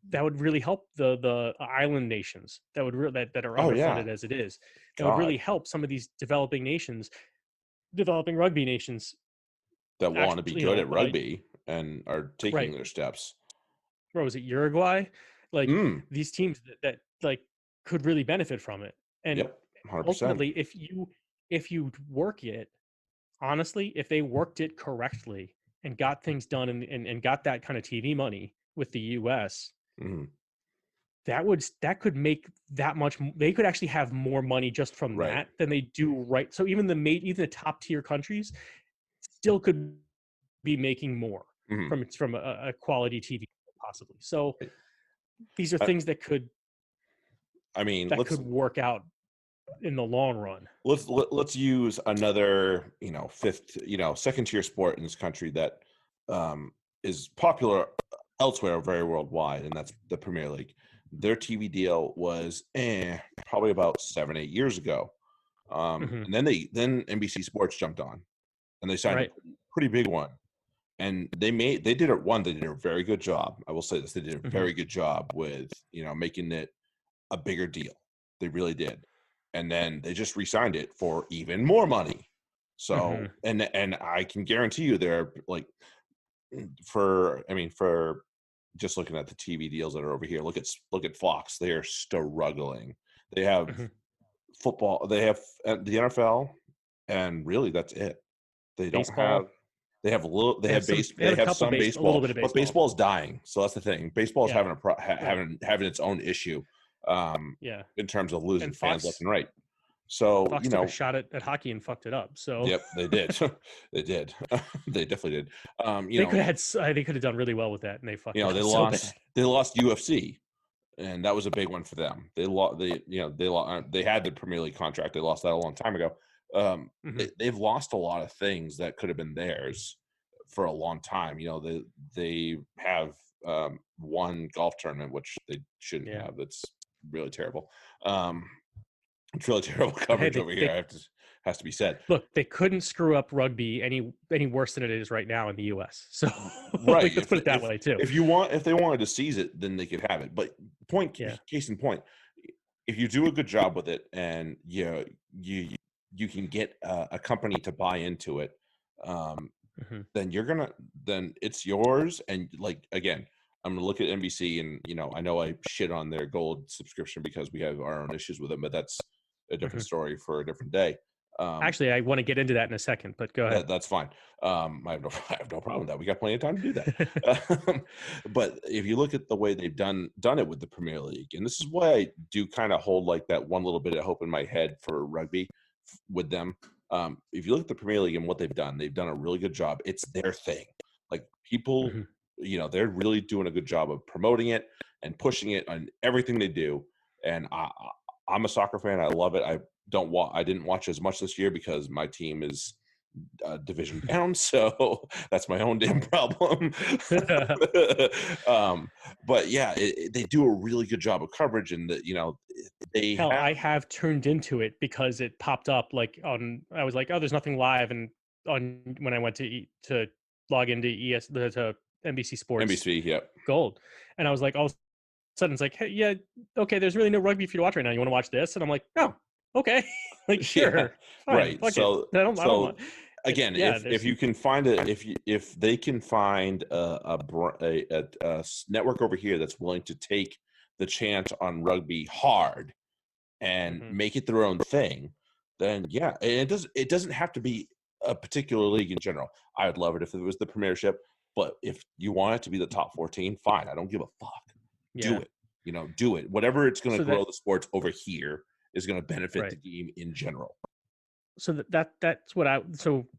that would really help the island nations that that are Oh yeah, underfunded as it is. That would God, really help some of these developing rugby nations. that want to be Actually, good at rugby and are taking right. their steps. What was it, Uruguay? Like Mm. these teams that like could really benefit from it. And Yep, 100%. ultimately, if you work it honestly, if they worked it correctly and got things done and got that kind of TV money with the US, Mm. that could make that much. They could actually have more money just from Right. that than they do. Right. So even the top tier countries still could be making more Mm. from a quality TV possibly. So these are I, things that could I mean, work out in the long run. let's use another fifth second tier sport in this country that is popular elsewhere, very worldwide, and that's the Premier League. Their TV deal was probably about 7-8 years ago, and then NBC Sports jumped on and they signed a pretty big one, and they did a very good job. I will say this: they did a very good job with making it a bigger deal. They really did. And then they just re-signed it for even more money. So and I can guarantee you they're like for just looking at the TV deals that are over here, look at Fox. They are struggling. They have football, they have the NFL, and really that's it. They don't Baseball. have they have a little they have base They have they a have couple some a little baseball, bit of but baseball. baseball is dying. So that's the thing. Baseball is Yeah. having its own issue in terms of losing fans left and right. So Fox took a shot at hockey and fucked it up. So yep, they did. They did. They definitely did. They could have done really well with that, and they fucked it up. They lost UFC, and that was a big one for them. They lost. They had the Premier League contract. They lost that a long time ago. They've lost a lot of things that could have been theirs for a long time. They have one golf tournament which they shouldn't have. That's really terrible. It's really terrible coverage over here. Has to be said. Look, they couldn't screw up rugby any worse than it is right now in the U.S. So right, let's put it that way too. If they wanted to seize it, then they could have it. But case in point, if you do a good job with it, and you can get a company to buy into it, then it's yours. And like again, I'm gonna look at NBC, and I know I shit on their gold subscription because we have our own issues with them, but that's a different story for a different day. Actually, I want to get into that in a second, but go ahead. That's fine. I have no problem with that. We got plenty of time to do that. But if you look at the way they've done it with the Premier League, and this is why I do kind of hold like that one little bit of hope in my head for rugby with them. If you look at the Premier League and what they've done a really good job. It's their thing. Like people, they're really doing a good job of promoting it and pushing it on everything they do. And I'm a soccer fan. I love it. I didn't watch as much this year because my team is division down, so that's my own damn problem. But yeah, they do a really good job of coverage, and they Hell, have I have turned into it because it popped up like I was like, oh, there's nothing live, and when I went to log into to NBC Sports NBC. Yep. Gold, and I was like, all of a sudden it's like, hey, yeah, okay, there's really no rugby for you to watch right now. You want to watch this? And I'm like, oh, okay, like Yeah, sure, fine, right. fuck it. I don't want. Again, Yeah, if you can find if they can find a network over here that's willing to take the chance on rugby hard and Mhm. make it their own thing, then yeah, and it doesn't have to be a particular league in general. I would love it if it was the Premiership, but if you want it to be the top 14, fine. I don't give a fuck. Do Yeah. it. Do it. Whatever it's going to So grow the sports over here is going to benefit the right. game in general. So that's what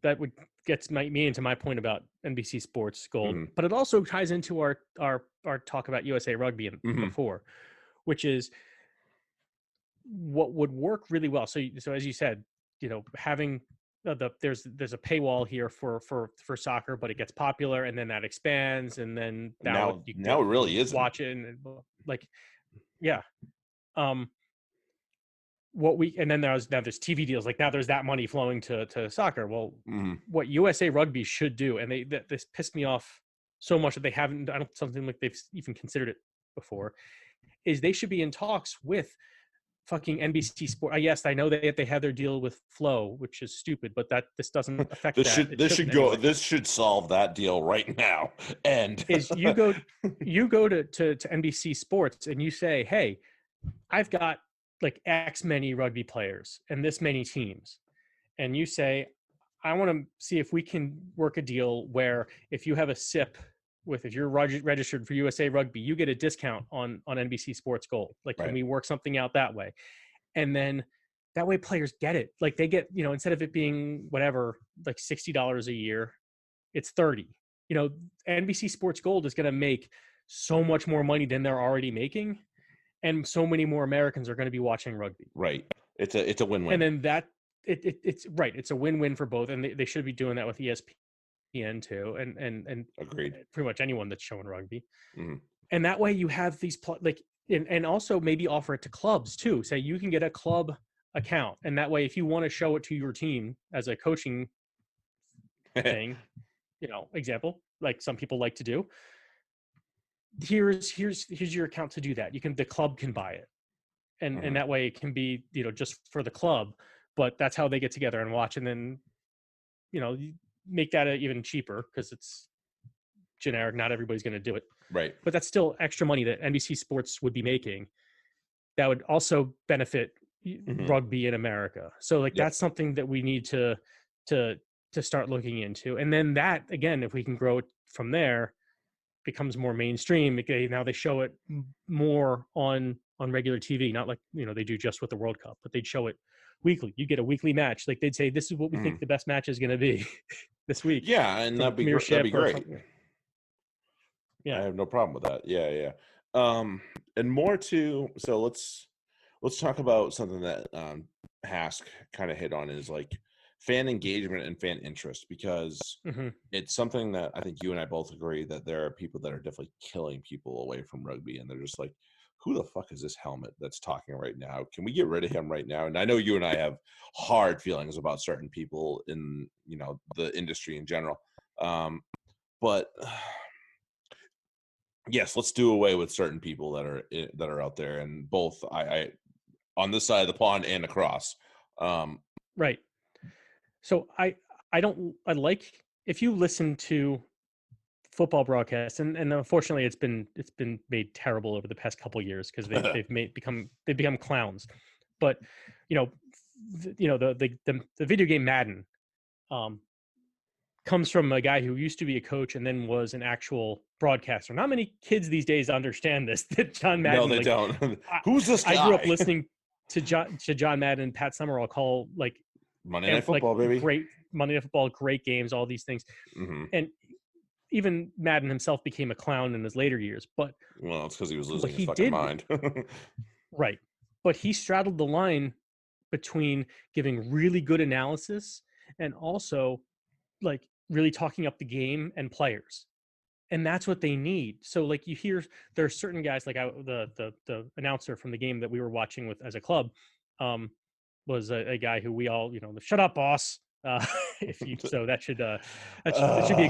that would gets me into my point about NBC Sports Gold, Mhm. but it also ties into our talk about USA Rugby Mhm. before, which is what would work really well. So as you said, having there's a paywall here for soccer, but it gets popular and then that expands, and then Now you now it really can isn't. watch it, and like yeah. Um, what we and then there's TV deals, like now there's that money flowing to soccer. Well, Mhm. what USA Rugby should do, and this pissed me off so much that they haven't, I don't something like they've even considered it before, is they should be in talks with fucking NBC Sport. Yes, I know they have their deal with Flow, which is stupid, but this doesn't affect that. It This shouldn't should go. anyway. This should solve that deal right now. And Is you go to NBC Sports and you say, hey, I've got like X many rugby players and this many teams, and you say, I want to see if we can work a deal where if you have a SIP if you're registered for USA Rugby, you get a discount on NBC Sports Gold. Like, can right, we work something out that way? And then that way players get it. Like they get, instead of it being whatever, like $60 a year, it's 30. NBC Sports Gold is going to make so much more money than they're already making, and so many more Americans are going to be watching rugby. right. It's a And win-win. then it's right. It's a win-win for both, and they should be doing that with ESPN too, and Agreed. pretty much anyone that's showing rugby. Mhm. And that way you have these and also maybe offer it to clubs too. Say you can get a club account, and that way if you want to show it to your team as a coaching thing, example, like some people like to do, here's your account to do that. The club can buy it, and Mhm. that way it can be just for the club, but that's how they get together and watch. And then you make that even cheaper because it's generic, not everybody's going to do it, Right. but that's still extra money that NBC Sports would be making that would also benefit Mhm. rugby in America. So like Yep. that's something that we need to start looking into. And then that, again, if we can grow it from there, becomes more mainstream. Now they show it more on regular TV, not like they do just with the World Cup, but they'd show it weekly. You get a weekly match. Like they'd say, this is what we think Mhm. the best match is going to be this week Yeah, and for the that'd Premiership be or great. something. I Yeah. have no problem with that. Yeah, yeah. And more to so let's talk about something that Hask kind of hit on is like fan engagement and fan interest, because Mm-hmm. it's something that I think you and I both agree that there are people that are definitely killing people away from rugby, and they're just like, who the fuck is this helmet that's talking right now? Can we get rid of him right now? And I know you and I have hard feelings about certain people in the industry in general, but yes, let's do away with certain people that are out there, and both I on this side of the pond and across. Right. So I like, if you listen to football broadcasts, and unfortunately it's been made terrible over the past couple of years because they've become clowns. But the video game Madden um, comes from a guy who used to be a coach and then was an actual broadcaster. Not many kids these days understand this. That John No, Madden, they like don't. I, Who's this I grew up guy? listening to John Madden and Pat Summerall call Monday Night Football, baby. great Monday Night Football, great games, all these things. Hmm. And even Madden himself became a clown in his later years. But Well, it's because he was losing what his he fucking did, mind. right, but he straddled the line between giving really good analysis and also like really talking up the game and players. And that's what they need. So like you hear there are certain guys like the announcer from the game that we were watching with as a club was a guy who we all, shut up, boss. If you so that should be a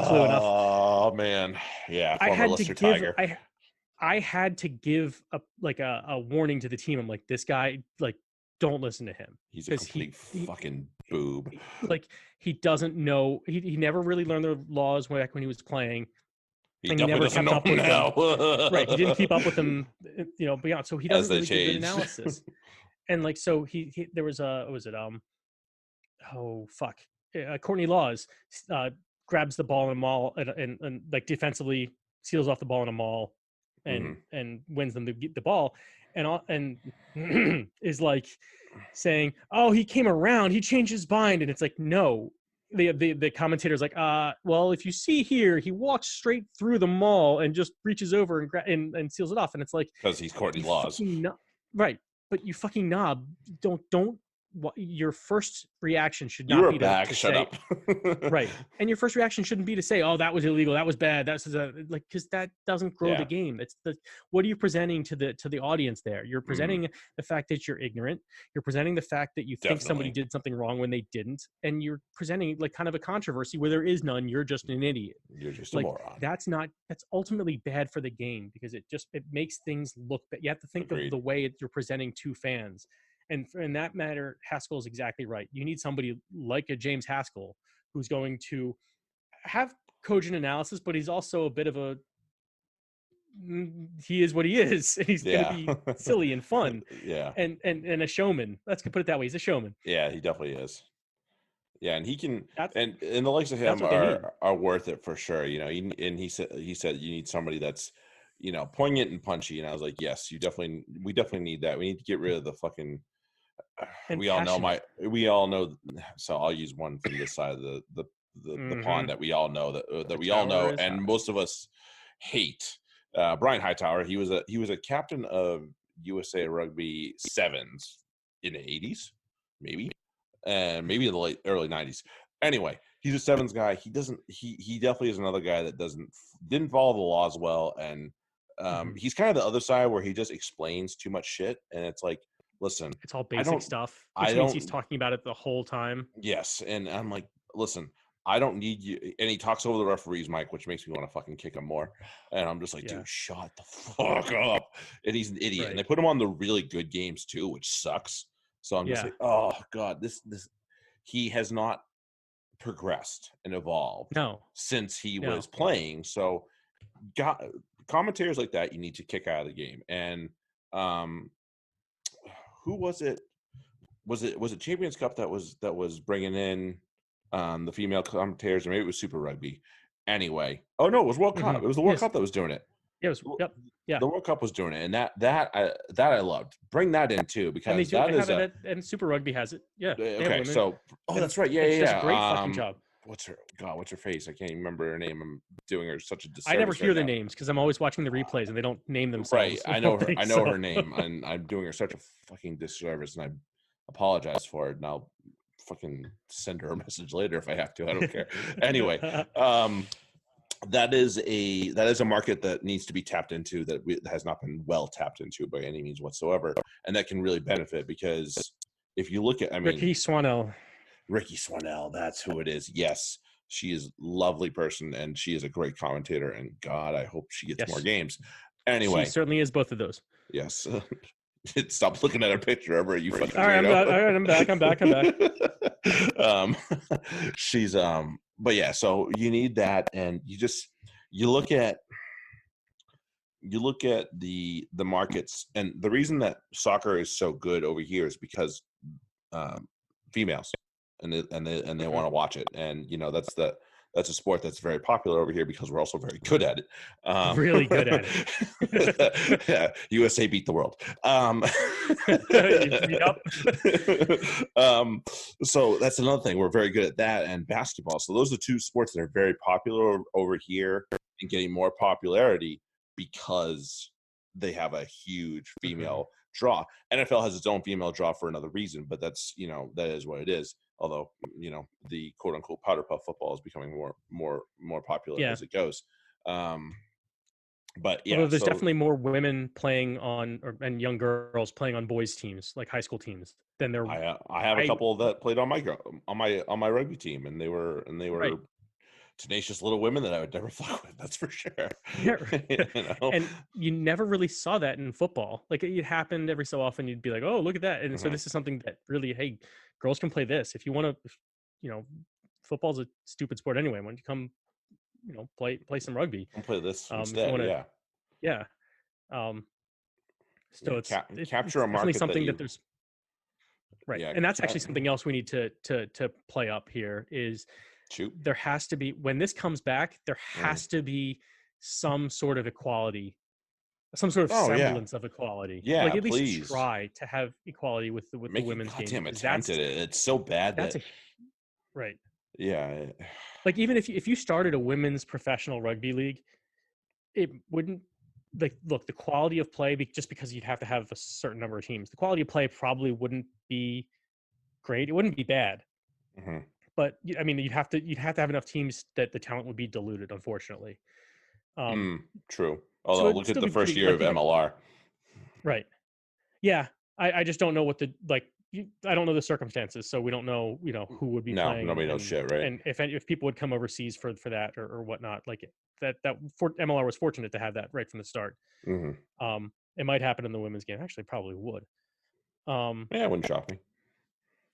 clue enough. Oh man, yeah, I former had to Lister give Tiger. I had to give a warning to the team. I'm like, this guy, like, don't listen to him He's a because complete fucking boob. like he doesn't know. He never really learned the laws back when he was playing, He and he definitely never doesn't kept know up him with them. now. Right, he didn't keep up with them, beyond. So he As doesn't they really give good change. analysis. And like, so he there was was it oh fuck, Courtney Laws grabs the ball in a maul and like defensively seals off the ball in a maul and wins them the ball and is like saying, oh, he came around, he changed his mind. And it's like, no, the commentator's like, well, if you see here, he walks straight through the mall and just reaches over and seals it off. And it's like, Because he's Courtney you Laws. right, but you fucking knob, don't your first reaction should You not were be back. to Shut say, up. right, and your first reaction shouldn't be to say, oh, that was illegal, that was bad, that's like, because that doesn't grow the game. It's what are you presenting to the audience there? You're presenting the fact that you're ignorant, you're presenting the fact that you think somebody did something wrong when they didn't, and you're presenting like kind of a controversy where there is none. You're just an idiot. You're just like a moron. that's ultimately bad for the game because it makes things look bad. You have to think of the way you're presenting to fans. And in that matter, Haskell is exactly right. You need somebody like a James Haskell who's going to have cogent analysis, but he's also a bit of he is what he is, and he's going to be silly and fun. And a showman. Let's put it that way. He's a showman. Yeah, he definitely is. Yeah, and he can, and the likes of him are worth it for sure. And he said you need somebody that's, poignant and punchy. And I was like, yes, we definitely need that. We need to get rid of the fucking. We all know. So I'll use one from this side of the pond that we all know that we all know, and most of us hate. Brian Hightower. He was a captain of USA Rugby sevens in the 80s, maybe. And maybe in the early 90s. Anyway, he's a sevens guy. He definitely is another guy that didn't follow the laws well, and he's kind of the other side where he just explains too much shit, and it's like, listen, it's all basic stuff, which means he's talking about it the whole time. Yes, and I'm like, listen, I don't need you. And he talks over the referee's mic, which makes me want to fucking kick him more. And I'm just like, dude, shut the fuck up. And he's an idiot. Right. And they put him on the really good games too, which sucks. So I'm just like, oh God, this he has not progressed and evolved since he was playing. So commentators like that you need to kick out of the game. And who was it? Was it Champions Cup that was bringing in the female commentators, or maybe it was Super Rugby? Anyway, oh no, it was World Cup. It was the World Cup that was doing it. It was, the World Cup was doing it, and that I loved. Bring that in too, because they have it and Super Rugby has it. Yeah. Okay, so that's right. Yeah, it's yeah. A great fucking job. What's her face? I can't even remember her name. I'm doing her such a disservice. I never hear the names because I'm always watching the replays and they don't name themselves. Right. I know her. I know her name, and I'm doing her such a fucking disservice, and I apologize for it. And I'll fucking send her a message later if I have to. I don't care. Anyway, that is a market that needs to be tapped into that has not been well tapped into by any means whatsoever, and that can really benefit, because if you look at, Ricky Swanell, that's who it is. Yes, she is a lovely person, and she is a great commentator, and God, I hope she gets more games. Anyway, she certainly is both of those. Yes. Stop looking at her picture ever, you fucking all right, I'm back. She's but yeah, so you need that, and you look at the markets, and the reason that soccer is so good over here is because females and they want to watch it, and that's a sport that's very popular over here because we're also very good at it. Really good at it. Yeah, USA beat the world. So that's another thing. We're very good at that, and basketball. So those are two sports that are very popular over here and getting more popularity because they have a huge female draw. NFL has its own female draw for another reason, but that's, that is what it is. Although, the quote unquote powder puff football is becoming more popular Yeah. as it goes. But Although yeah, there's so definitely more women playing on, and young girls playing on boys teams, like high school teams, than there. I have a I couple that played on my rugby team, and they right. were tenacious little women that I would never fuck with. That's for sure. Yeah. you know. And you never really saw that in football. Like it happened every so often. You'd be like, "Oh, look at that!" And so Mhm. this is something that really, hey, girls can play this. If you want to, you know, football's a stupid sport anyway. Why don't you come, play some rugby? I'll play this If you instead. want to, Yeah, yeah. Um, so yeah. Capture it's a definitely market that something that you. there's right, Yeah, and that's actually something else we need to play up here. Is shoot. there has to be, when this comes back, there Mm. has to be some sort of equality, some sort of Oh yeah, semblance of equality. Like yeah. at least Please try to have equality with the make a women's game, goddamn because attempt at it. It's so bad that's that a right. yeah. Like even if you started a women's professional rugby league, it wouldn't, like, look, the quality of play, just because you'd have to have a certain number of teams, the quality of play probably wouldn't be great. It wouldn't be bad, Mhm. but I mean, you'd have to have enough teams that the talent would be diluted, unfortunately. Um, True. so Although it'd look at still the be first pretty, year like, of you got MLR. right. Yeah, I just don't know what the like. I don't know the circumstances, so we don't know, who would be No, playing, nobody knows and shit, right? and if people would come overseas for that, or whatnot. Like that for MLR was fortunate to have that right from the start. Hmm. It might happen in the women's game. Actually, probably would. Um, Yeah, it wouldn't shock me.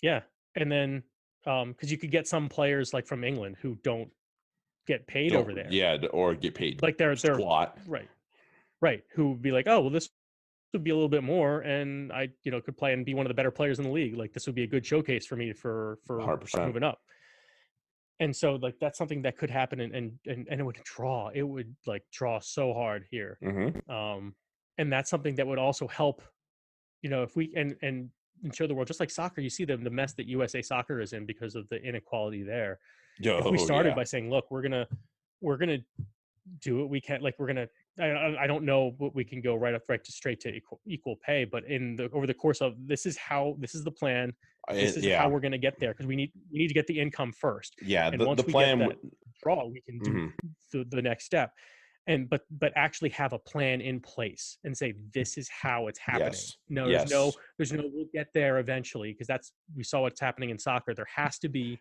yeah, and then because you could get some players like from England who don't get paid Don't over there. yeah, or get paid Like they're squat. right, right. Who would be like, oh well, this would be a little bit more, and I could play and be one of the better players in the league. Like this would be a good showcase for me for 100%. moving up. And so like that's something that could happen, and it would draw. It would like draw so hard here. Hmm. Um, and that's something that would also help, if we and show the world, just like soccer, you see the mess that USA soccer is in because of the inequality there. If we Oh started yeah. by saying, look, we're gonna do what we can, like we're gonna, I don't know what we can go right to straight to equal pay, but over the course of, this is the plan, this is how Yeah. we're going to get there, because we need to get the income first, Yeah, and the once we get plan that draw, we can do mhm. the next step, and but actually have a plan in place and say, this is how it's happening. Yes. No, Yes. there's no we'll get there eventually, because we saw what's happening in soccer. There has to be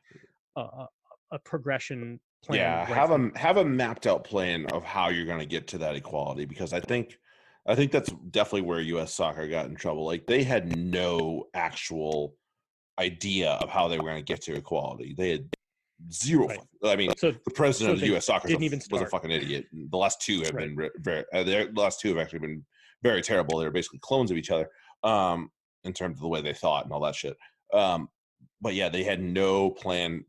a progression plan Yeah, right from the have a mapped out plan of how you're going to get to that equality, because I think that's definitely where US soccer got in trouble. Like they had no actual idea of how they were going to get to equality. They had zero. right. I mean, So the president so of the they U.S. Soccer didn't even was a start. fucking idiot. The last two have Right. been very. The last two have actually been very terrible. They're basically clones of each other, in terms of the way they thought and all that shit. Um, but yeah, they had no plan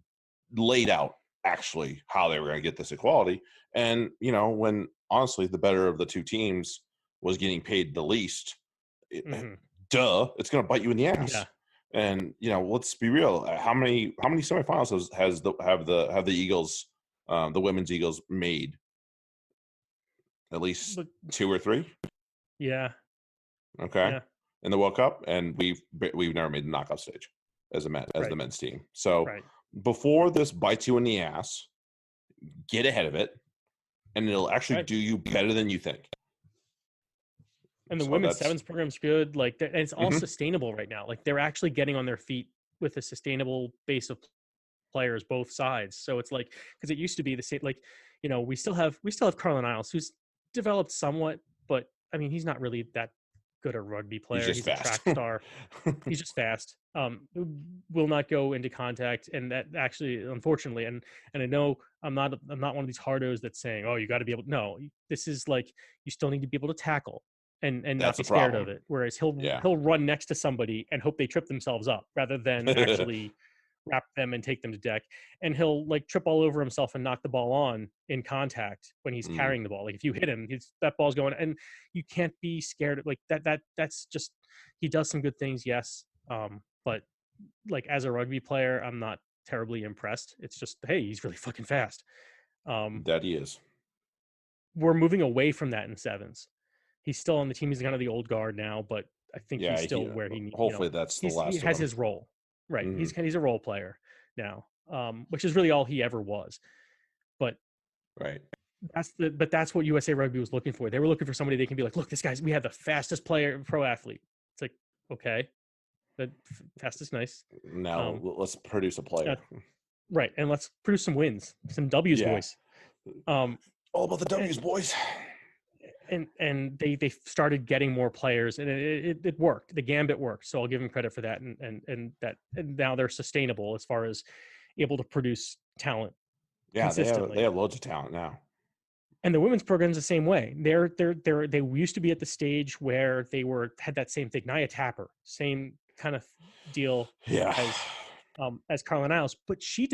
laid out actually how they were going to get this equality. And when honestly the better of the two teams was getting paid the least, Mhm. duh, it's going to bite you in the Yeah. ass. And let's be real. How many semifinals have the Eagles, the women's Eagles made? At least But two or three. yeah. Okay, Yeah. in the World Cup, and we've never made the knockout stage as the Right. men's team. So Right. before this bites you in the ass, get ahead of it, and it'll actually Right. do you better than you think. And the So women's that's sevens program's good. Like, and it's all mhm. sustainable right now. Like, they're actually getting on their feet with a sustainable base of players, both sides. So it's like, because it used to be the same. Like, we still have Carlin Isles, who's developed somewhat, but I mean, he's not really that good a rugby He's player. just He's a fast. track star. He's just fast. Will not go into contact, and that actually, unfortunately, and I know I'm not one of these hardos that's saying, oh, you got to be able. No, this is like, you still need to be able to tackle and not That's be the scared of problem. it. Whereas he'll Yeah. he'll run next to somebody and hope they trip themselves up, rather than actually wrap them and take them to deck. And he'll like trip all over himself and knock the ball on in contact when he's Mm, carrying the ball. Like if you hit him, that ball's going, and you can't be scared of like that. That's just, he does some good things, yes. But like as a rugby player, I'm not terribly impressed. It's just, hey, he's really fucking fast. Um, that he is. we're moving away from that in sevens. He's still on the team. He's kind of the old guard now, but I think Yeah. he's still where he, Hopefully that's the he last of has them. his role. Right. Mm-hmm. He's a role player now, which is really all he ever was. But Right. that's what USA Rugby was looking for. They were looking for somebody they can be like, look, we have the fastest player, pro athlete. It's like, okay, but fast is nice. Now let's produce a player. Right, and let's produce some wins, some W's, boys. All about the W's, boys. And they started getting more players, and it worked. The gambit worked, so I'll give them credit for that. And now they're sustainable as far as able to produce talent. Yeah, consistently. they have loads of talent now. And the women's program's the same way. They used to be at the stage where they had that same thing. Naya Tapper, same kind of deal. Yeah. As Carla Niles, but she's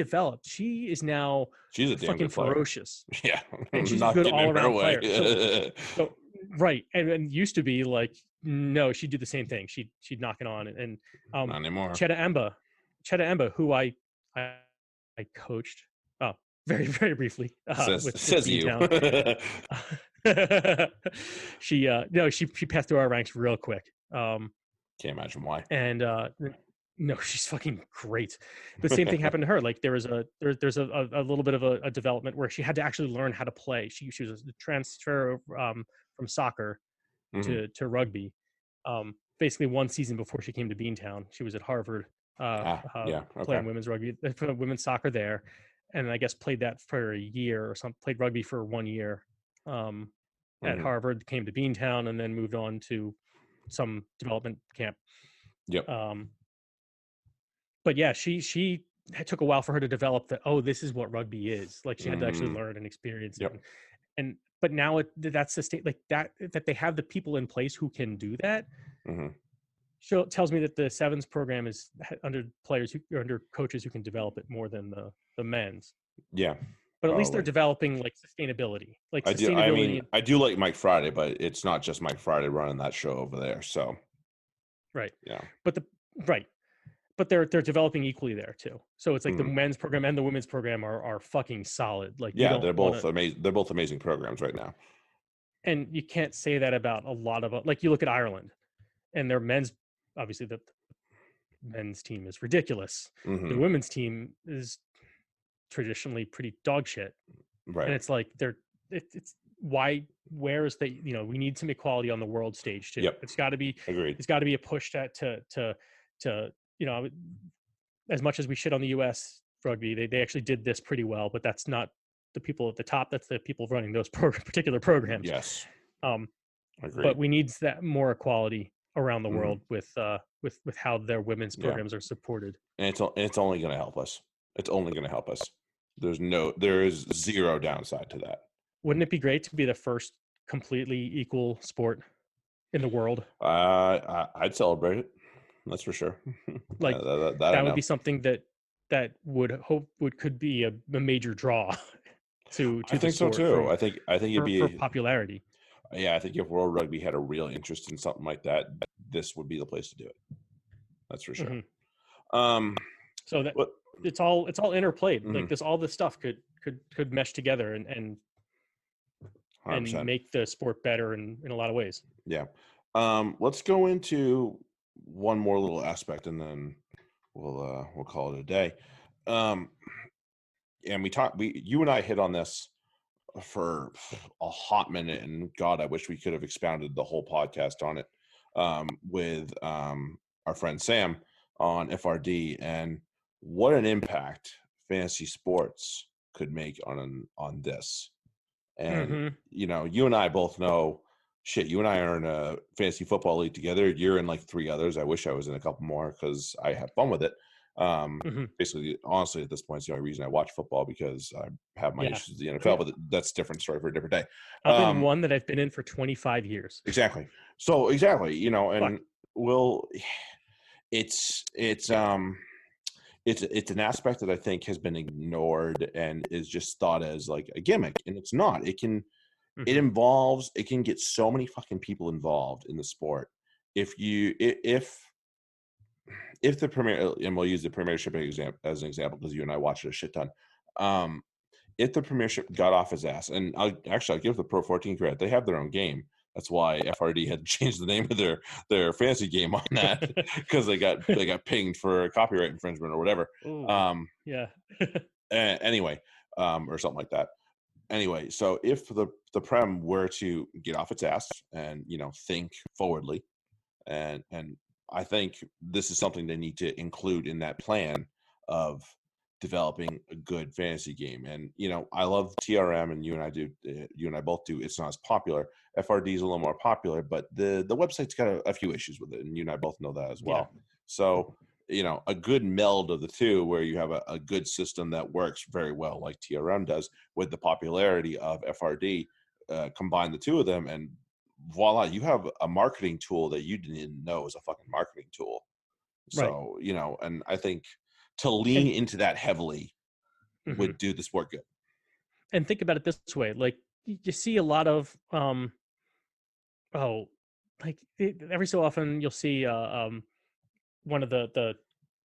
now she's a damn fucking good player. Ferocious. Yeah, and she's a good all around player. So right, and used to be like, no, she'd do the same thing. She'd knock it on, and not anymore. Cheta Emba, who I coached, very very briefly. Says you. She passed through our ranks real quick. Can't imagine why. And no, she's fucking great. The same thing happened to her. Like there's a little bit of a development where she had to actually learn how to play. She was a transfer from soccer to rugby. Basically one season before she came to Beantown, she was at Harvard playing women's rugby, women's soccer there, and I guess played that for a year or something. Played rugby for 1 year at Harvard, came to Beantown, and then moved on to some development camp. Yep. But yeah, she it took a while for her to develop that. Oh, this is what rugby is. Like she had to actually learn and experience it. But now that's the state, like that they have the people in place who can do that. Tells me that the sevens program is under under coaches who can develop it more than the men's. Yeah. But at least they're developing like sustainability. I do like Mike Friday, but it's not just Mike Friday running that show over there. So right. Yeah. But they're developing equally there too. So it's like the men's program and the women's program are fucking solid. Like they're both amazing. They're both amazing programs right now. And you can't say that about a lot of like you look at Ireland, and their men's, obviously the men's team is ridiculous. The women's team is traditionally pretty dog shit. Right. And it's like it's why. Where is the we need some equality on the world stage too. Yep. It's got to be agreed. It's got to be a push to as much as we shit on the U.S. rugby, they actually did this pretty well, but that's not the people at the top. That's the people running those particular programs. Yes. Agreed. But we need that more equality around the world with how their women's programs are supported. And it's only going to help us. It's only going to help us. There is zero downside to that. Wouldn't it be great to be the first completely equal sport in the world? I'd celebrate it. That's for sure. Like that would be something that could be a major draw to I think so too. I think it'd be for popularity. Yeah, I think if World Rugby had a real interest in something like that, this would be the place to do it. That's for sure. So that it's all interplayed. Like all this stuff could mesh together and 100%. make the sport better in a lot of ways. Yeah. Let's go into one more little aspect, and then we'll call it a day. And you and I hit on this for a hot minute, and God, I wish we could have expounded the whole podcast on it with our friend Sam on FRD, and what an impact fantasy sports could make on this. And you and I both know, shit, you and I are in a fantasy football league together. You're in like 3 others. I wish I was in a couple more because I have fun with it. Basically, honestly, at this point, it's the only reason I watch football, because I have my issues with the NFL, but that's a different story for a different day. I've been one that I've been in for 25 years. Exactly. So exactly, and it's an aspect that I think has been ignored and is just thought as like a gimmick, and it's not. It can get so many fucking people involved in the sport. If the Premier, and we'll use the Premiership as an example because you and I watched it a shit ton. If the Premiership got off his ass, and I'll give the Pro 14 credit, they have their own game That's why FRD had to change the name of their fantasy game on that because they got pinged for copyright infringement or whatever. Oh, yeah. Anyway, or something like that. Anyway, so if the Prem were to get off its ass and think forwardly, and I think this is something they need to include in that plan of developing a good fantasy game. And I love TRM, and you and I both do. It's not as popular. FRD is a little more popular, but the website's got a few issues with it, and you and I both know that as well. Yeah. So a good meld of the two, where you have a good system that works very well, like TRM does, with the popularity of FRD. Combine the two of them, and voila, you have a marketing tool that you didn't even know was a fucking marketing tool. Right. So, and I think to lean And into that heavily mhm. would do the sport good. And think about it this way, like you see a lot of oh, like every so often you'll see one of the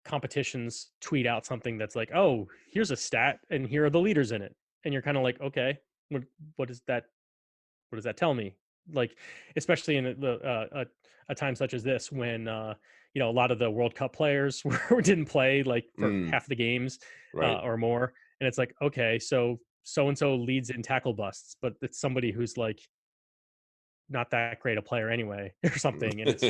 competitions tweet out something that's like, "Oh, here's a stat and here are the leaders in it." And you're kind of like, "Okay, what what is that what does that tell me?" Like, especially in a time such as this, when a lot of the World Cup players didn't play like for Mm, half the games right. or more, and it's like, okay, so so and so leads in tackle busts, but it's somebody who's like not that great a player anyway, or something, and it's.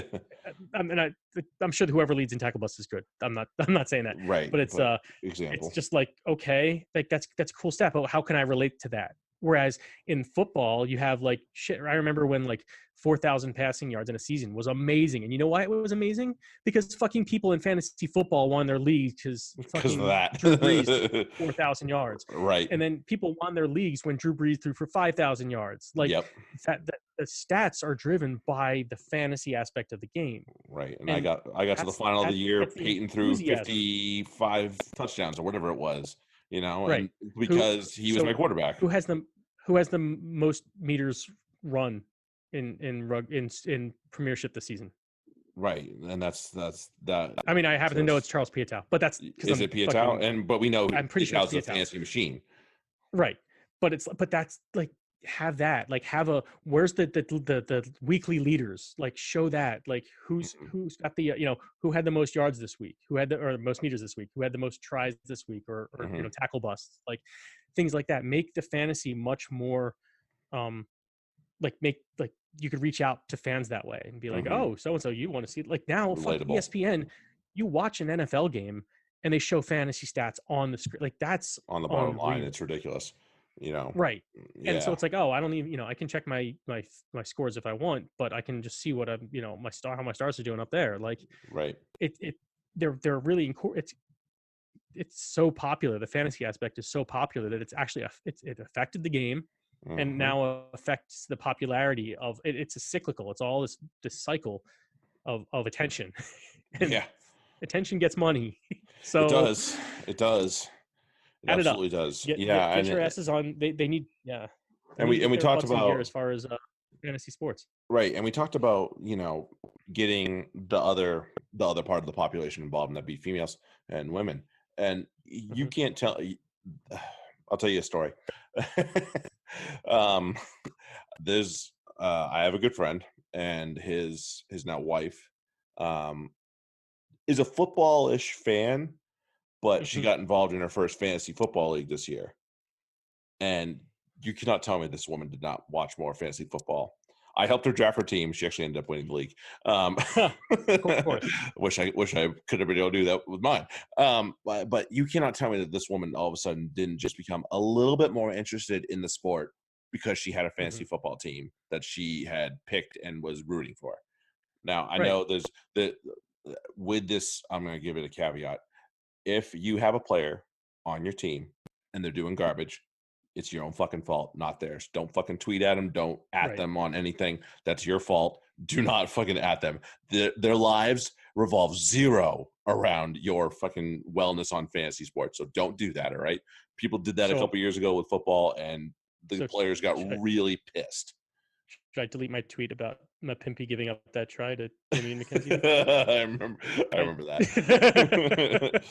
I mean, I'm sure whoever leads in tackle busts is good. I'm not. I'm not saying that, Right. but But it's example. just like, okay, like that's a cool stat, but how can I relate to that? Whereas in football, you have like shit. I remember when like 4,000 passing yards in a season was amazing, and you know why it was amazing? Because fucking people in fantasy football won their leagues because Because of fucking that. Drew Brees threw for 4,000 yards, Right. and then people won their leagues when Drew Brees threw for 5,000 yards. Like Yep. that, the stats are driven by the fantasy aspect of the game, Right. And I and got to the final of the year, that's the Peyton threw enthusiasm. 55 touchdowns or whatever it was, Right. and Who because he was my so quarterback. who has the most meters run in Premiership this season? Right. And that's that. I mean, I happen to know Says, it's Charles Piatow, but that's because is it Piatow? But we know I'm pretty sure it's Piatow's a Piatow. fantasy machine. Right. But that's like, have that, like have a, where's the weekly leaders, like show that, like Mhm. who's got the who had the most yards this week, who had the or most meters this week, who had the most tries this week, or Mhm. tackle busts, like things like that make the fantasy much more um like make like you could reach out to fans that way and be like, Mhm. oh, so and so, you want to see, like now fuck Relatable. ESPN, you watch an NFL game and they show fantasy stats on the screen, like that's On the bottom line, unreal. it's ridiculous. You know. Right. And so Yeah. it's like, oh, I don't even, I can check my scores if I want, but I can just see what I'm, how my stars are doing up there. Like Right. it they're really it's so popular. The fantasy aspect is so popular that it's actually it affected the game, and Mhm. now affects the popularity of it. It's a cyclical. It's all this cycle of attention, and Yeah. attention gets money. It So does. It does. It add it up. absolutely does. Get Yeah. get your asses on. They need, yeah. They And need we to get their talked butts in gear as about, far as fantasy sports. right, and we talked about getting the other part of the population involved, and that be females and women. And you Hmm. can't tell. I'll tell you a story. um, there's I have a good friend, and his now wife um, is a football-ish fan, but she Hmm. got involved in her first fantasy football league this year. And you cannot tell me this woman did not watch more fantasy football. I helped her draft her team. She actually ended up winning the league. Of course. Wish I could have been able to do that with mine. But you cannot tell me that this woman all of a sudden didn't just become a little bit more interested in the sport because she had a Hmm. fantasy football team that she had picked and was rooting for. Now I Right. know there's the with this. I'm going to give it a caveat. If you have a player on your team and they're doing garbage, it's your own fucking fault, not theirs. Don't fucking tweet at them. Don't at Right. them on anything. That's your fault. Do not fucking at them. Their lives revolve zero around your fucking wellness on fantasy sports. So don't do that. All right. People did that a So couple years ago with football, and the so players got should I, really pissed. should I delete my tweet about Pimpy giving up that try to Damian McKenzie. I remember that.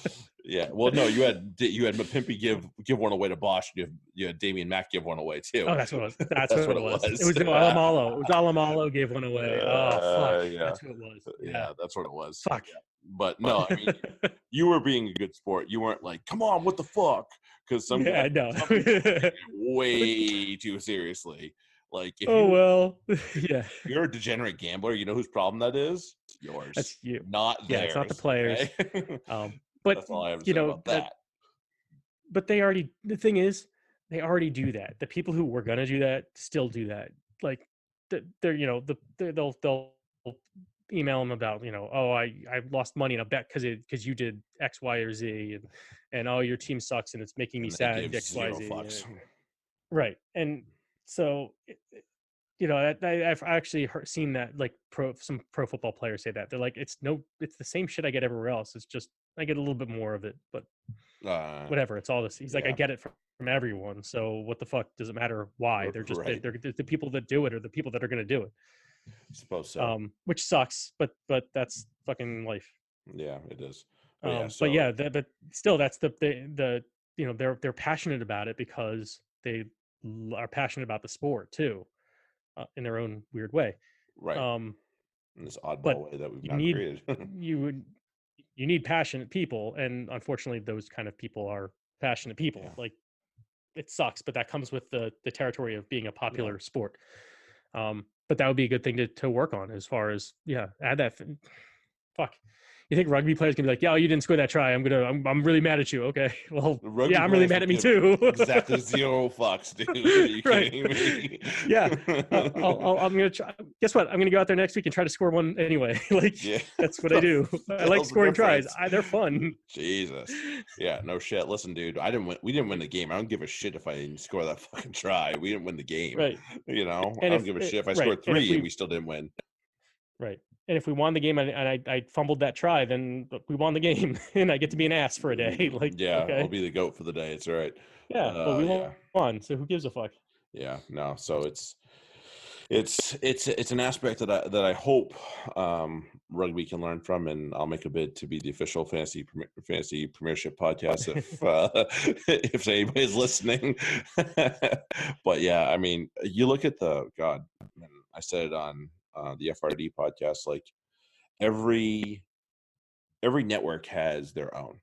Yeah. Well, no, you had Pimpy give one away to Bosch. You had Damian Mack give one away too. Oh, that's what it was. That's That's what it was. It was Alamalo. It was Alamalo gave one away. Oh fuck. Yeah. That's what it was. Yeah, that's what it was. Fuck. Yeah. But no, I mean, you were being a good sport. You weren't like, come on, what the fuck? Because some guys take it way too seriously. Like, if you're a degenerate gambler, you know whose problem that is? Yours. That's you. Not theirs. It's not the players. Okay? But that's all I have to say about that. But the thing is, they already do that. The people who were gonna do that still do that. Like, they'll email them about, oh, I lost money in a bet because you did X, Y, or Z, and oh, your team sucks and it's making me sad. X, Y, Z. Right. And so, I've actually seen that, like, some pro football players say that. They're like, it's the same shit I get everywhere else. It's just I get a little bit more of it, but whatever. It's all this. He's like, I get it from everyone. So what the fuck does it matter why? They're just they're the people that do it, or the people that are going to do it. I suppose so. Which sucks, but that's fucking life. Yeah, it is. But still, that's the they're passionate about it because they are passionate about the sport too, in their own weird way. Right. In this oddball way that we've not created. You need passionate people, and unfortunately, those kind of people are passionate people. Yeah. Like, it sucks, but that comes with the territory of being a popular sport. But that would be a good thing to work on, as far as add that. Fuck. You think rugby players can be like, yeah, you didn't score that try. I'm really mad at you. Okay. Well, I'm really mad at me too. Exactly 0 fucks, dude. Are you kidding me? Yeah. I'm going to try. Guess what? I'm going to go out there next week and try to score one anyway. That's what I do. I like scoring tries. They're fun. Jesus. Yeah, no shit. Listen, dude, we didn't win the game. I don't give a shit if I didn't score that fucking try. We didn't win the game. Right. I don't give a shit if I scored 3 and we still didn't win. Right. And if we won the game and I fumbled that try, then we won the game and I get to be an ass for a day. I'll be the GOAT for the day. It's all right. Yeah, but we won, so who gives a fuck? Yeah, no. So it's an aspect that I hope rugby can learn from, and I'll make a bid to be the official fantasy premiership podcast if anybody's listening. But yeah, I mean, you look at I said it on the FRD podcast, like every network has their own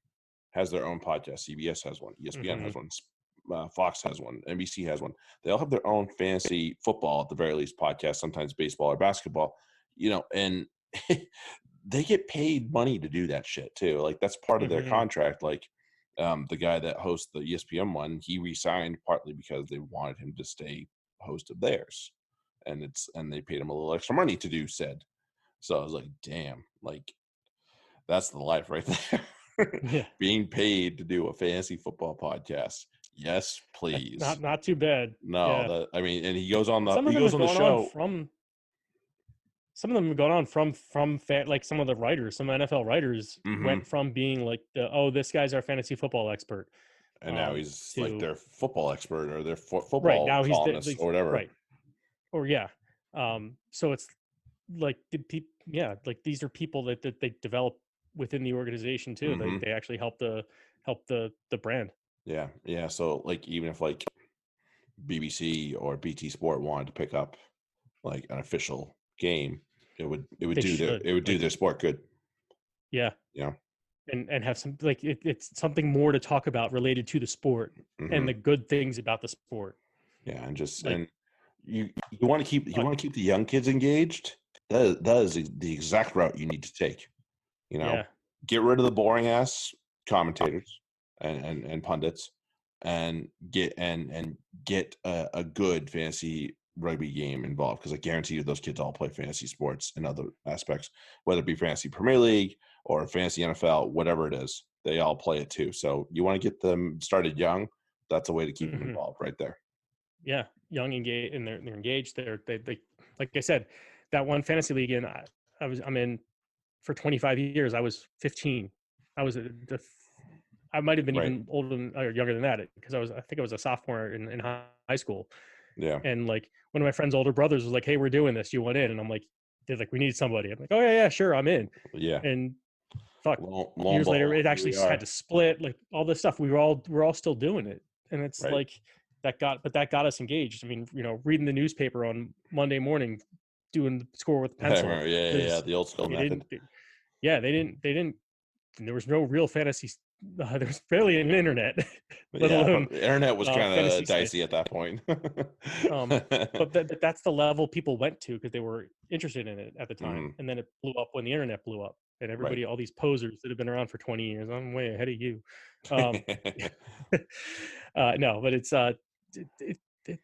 podcast. CBS has one, ESPN has one, Fox has one, NBC has one. They all have their own fantasy football, at the very least, podcast, sometimes baseball or basketball, and they get paid money to do that shit too. Like, that's part of their contract. Like, the guy that hosts the ESPN one, he resigned partly because they wanted him to stay host of theirs. And they paid him a little extra money to do said. So I was like, damn, like, that's the life right there. Yeah. Being paid to do a fantasy football podcast. Yes, please. Not too bad. No, yeah. And he goes on the show. Some of them have gone on from like some of the writers, some NFL writers went from being like this guy's our fantasy football expert. And now he's like their football expert or their football columnist or whatever. Right. Or so it's like like these are people that they develop within the organization too. They actually help the brand. Yeah. So, like, even if like BBC or BT Sport wanted to pick up like an official game, it would do their sport good. Yeah. And have some, like, it's something more to talk about related to the sport and the good things about the sport. Yeah, and just and you want to keep the young kids engaged. That is the exact route you need to take. Get rid of the boring ass commentators and pundits, and get a good fantasy rugby game involved, because I guarantee you those kids all play fantasy sports in other aspects, whether it be fantasy Premier League or fantasy NFL, whatever it is, they all play it too. So you want to get them started young. That's a way to keep them involved right there. Yeah, young, engaged, and they're engaged. They like I said, that one fantasy league, and I'm in for 25 years. I was 15. I might have been even older or younger than that, because I think I was a sophomore in high school. Yeah. And like one of my friend's older brothers was like, "Hey, we're doing this. You want in?" And I'm like, they're like, we need somebody. I'm like, oh yeah, sure, I'm in. Yeah. And fuck, Lo and years later, behold, it here actually we had are. to split, like all this stuff. We're all still doing it, and it's Right. like that got us engaged. I mean, reading the newspaper on Monday morning, doing the score with I pencil, remember, yeah, because the old school they method. didn't. They didn't. There was no real fantasy. There was barely an internet, let Yeah, alone the internet was kind fantasy of sites. dicey at that point. But that's the level people went to because they were interested in it at the time, Mhm. and then it blew up when the internet blew up, and Right. everybody, all these posers that have been around for 20 years, I'm way ahead of you. Um, no, but it, it, it,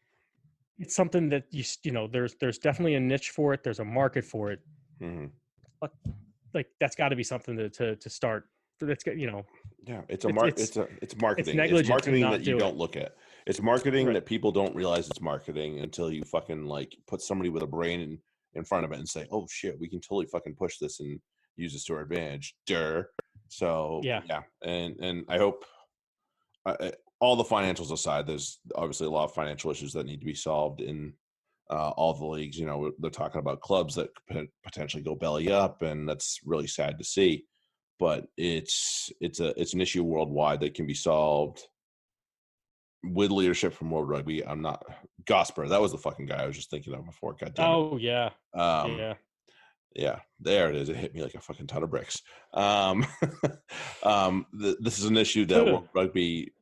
it's something that there's definitely a niche for it. There's a market for it. Mhm. But like that's got to be something to start. That's got Yeah, it's it's marketing. It's negligent to marketing that not you do it. don't look at. It's marketing Right. that people don't realize it's marketing until you fucking like put somebody with a brain in front of it and say, "Oh shit, we can totally fucking push this and use this to our advantage." So Yeah. yeah, and I hope all the financials aside, there's obviously a lot of financial issues that need to be solved in all the leagues. They're talking about clubs that could potentially go belly up, and that's really sad to see. But it's an issue worldwide that can be solved with leadership from World Rugby. I'm not Gosper. That was the fucking guy I was just thinking of before. God damn it. Oh yeah. Um, Yeah. yeah, there it is. It hit me like a fucking ton of bricks. This is an issue that World Rugby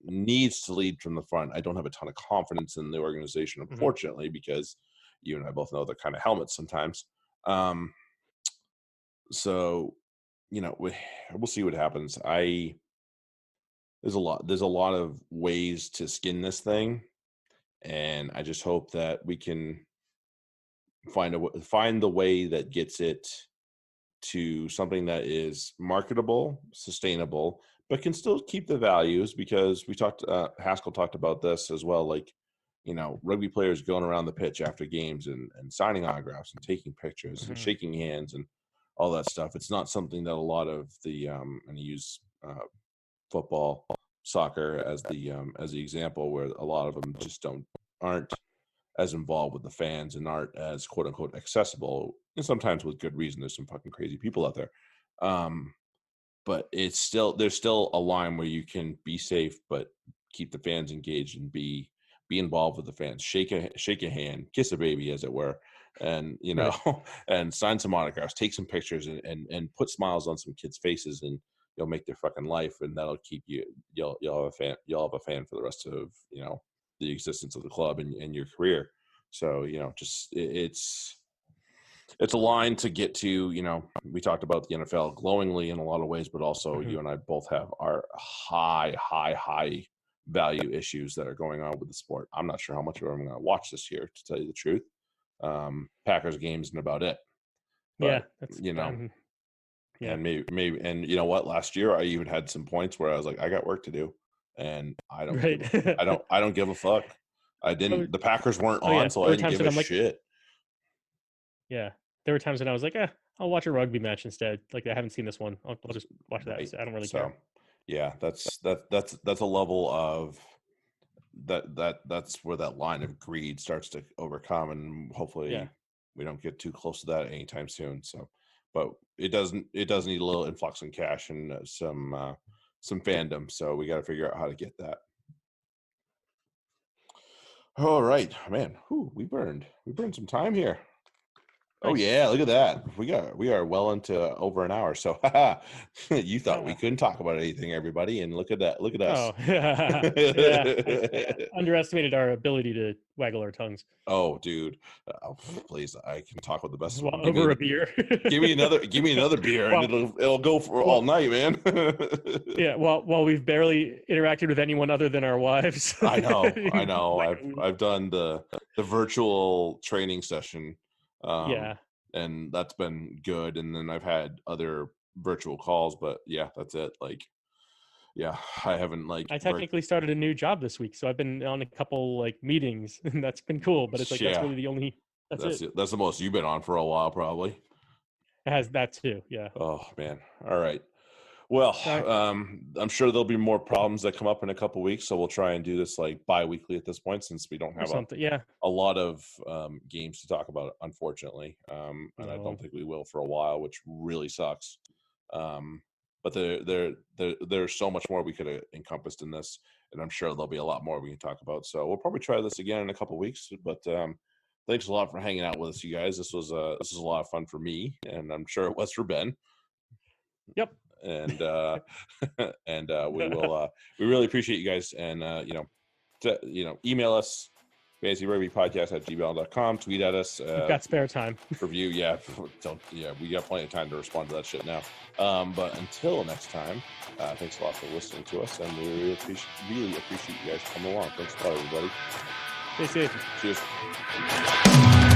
needs to lead from the front. I don't have a ton of confidence in the organization, Mhm. unfortunately, because you and I both know they're kind of helmets sometimes. So we'll see what happens. There's a lot of ways to skin this thing, and I just hope that we can find the way that gets it to something that is marketable, sustainable, but can still keep the values, because we talked Haskell talked about this as well, like rugby players going around the pitch after games and signing autographs and taking pictures and Mhm. shaking hands and all that stuff. It's not something that a lot of the and I use football, soccer as the example, where a lot of them just aren't as involved with the fans and aren't as quote unquote accessible, and sometimes with good reason. There's some fucking crazy people out there. Um, but there's still a line where you can be safe but keep the fans engaged and be involved with the fans. Shake a hand, kiss a baby, as it were, and Right. and sign some autographs, take some pictures, and put smiles on some kids' faces, and you'll make their fucking life, and that'll keep you. You'll have a fan. You'll have a fan for the rest of the existence of the club and your career. So just it's a line to get to. We talked about the NFL glowingly in a lot of ways, but also Mhm. you and I both have our high value issues that are going on with the sport. I'm not sure how much of I'm going to watch this year, to tell you the truth. Packers games and about it, Yeah. but That's you know, yeah. and maybe, and you know what? Last year I even had some points where I was like, I got work to do, and Right. I don't give a fuck. I Oh, didn't. The Packers weren't oh yeah. on, so There I were didn't times give that a I'm like, shit. yeah. There were times when I was like, I'll watch a rugby match instead. Like I haven't seen this one. I'll just watch that. Right. So I don't really So care. yeah, that's a level of that's where that line of greed starts to overcome, and Yeah. hopefully we don't get too close to that anytime soon. So, but it does need a little influx in cash and some fandom. So we got to figure out how to get that. All right, man. Whew, we burned some time here. Oh Nice. yeah, look at that. We are well into over an hour. So you thought we couldn't talk about anything, everybody, and look at that. Look at us. Oh, yeah. I underestimated our ability to waggle our tongues. Oh, dude. Oh, please, I can talk with the best of Well, them. over a beer. Give me another beer, and well, it'll go for all well, night, man. yeah. While we've barely interacted with anyone other than our wives. I know, I in, know. like a week. I've done the virtual training session, Yeah. and that's been good. And then I've had other virtual calls, but yeah, that's it. Like, yeah, I haven't like I technically started a new job this week, so I've been on a couple like meetings, and that's been cool. But it's like that's yeah, really the only. That's it. that's the most you've been on for a while, probably. It has that too. Yeah. Oh man. All right. Well, Right. I'm sure there'll be more problems that come up in a couple weeks, so we'll try and do this like bi-weekly at this point, since we don't Or have something. Yeah. a lot of games to talk about, unfortunately, and I No. don't think we will for a while, which really sucks. But there's so much more we could have encompassed in this, and I'm sure there'll be a lot more we can talk about. So we'll probably try this again in a couple weeks. But thanks a lot for hanging out with us, you guys. This was a lot of fun for me, and I'm sure it was for Ben. Yep. And and we really appreciate you guys, and email us fantasyrugbypodcast@gmail.com, tweet at us, We've got spare time. review. We got plenty of time to respond to that shit now. But until next time, thanks a lot for listening to us, and we really appreciate you guys coming along. Thanks a lot, everybody. Stay safe. Cheers.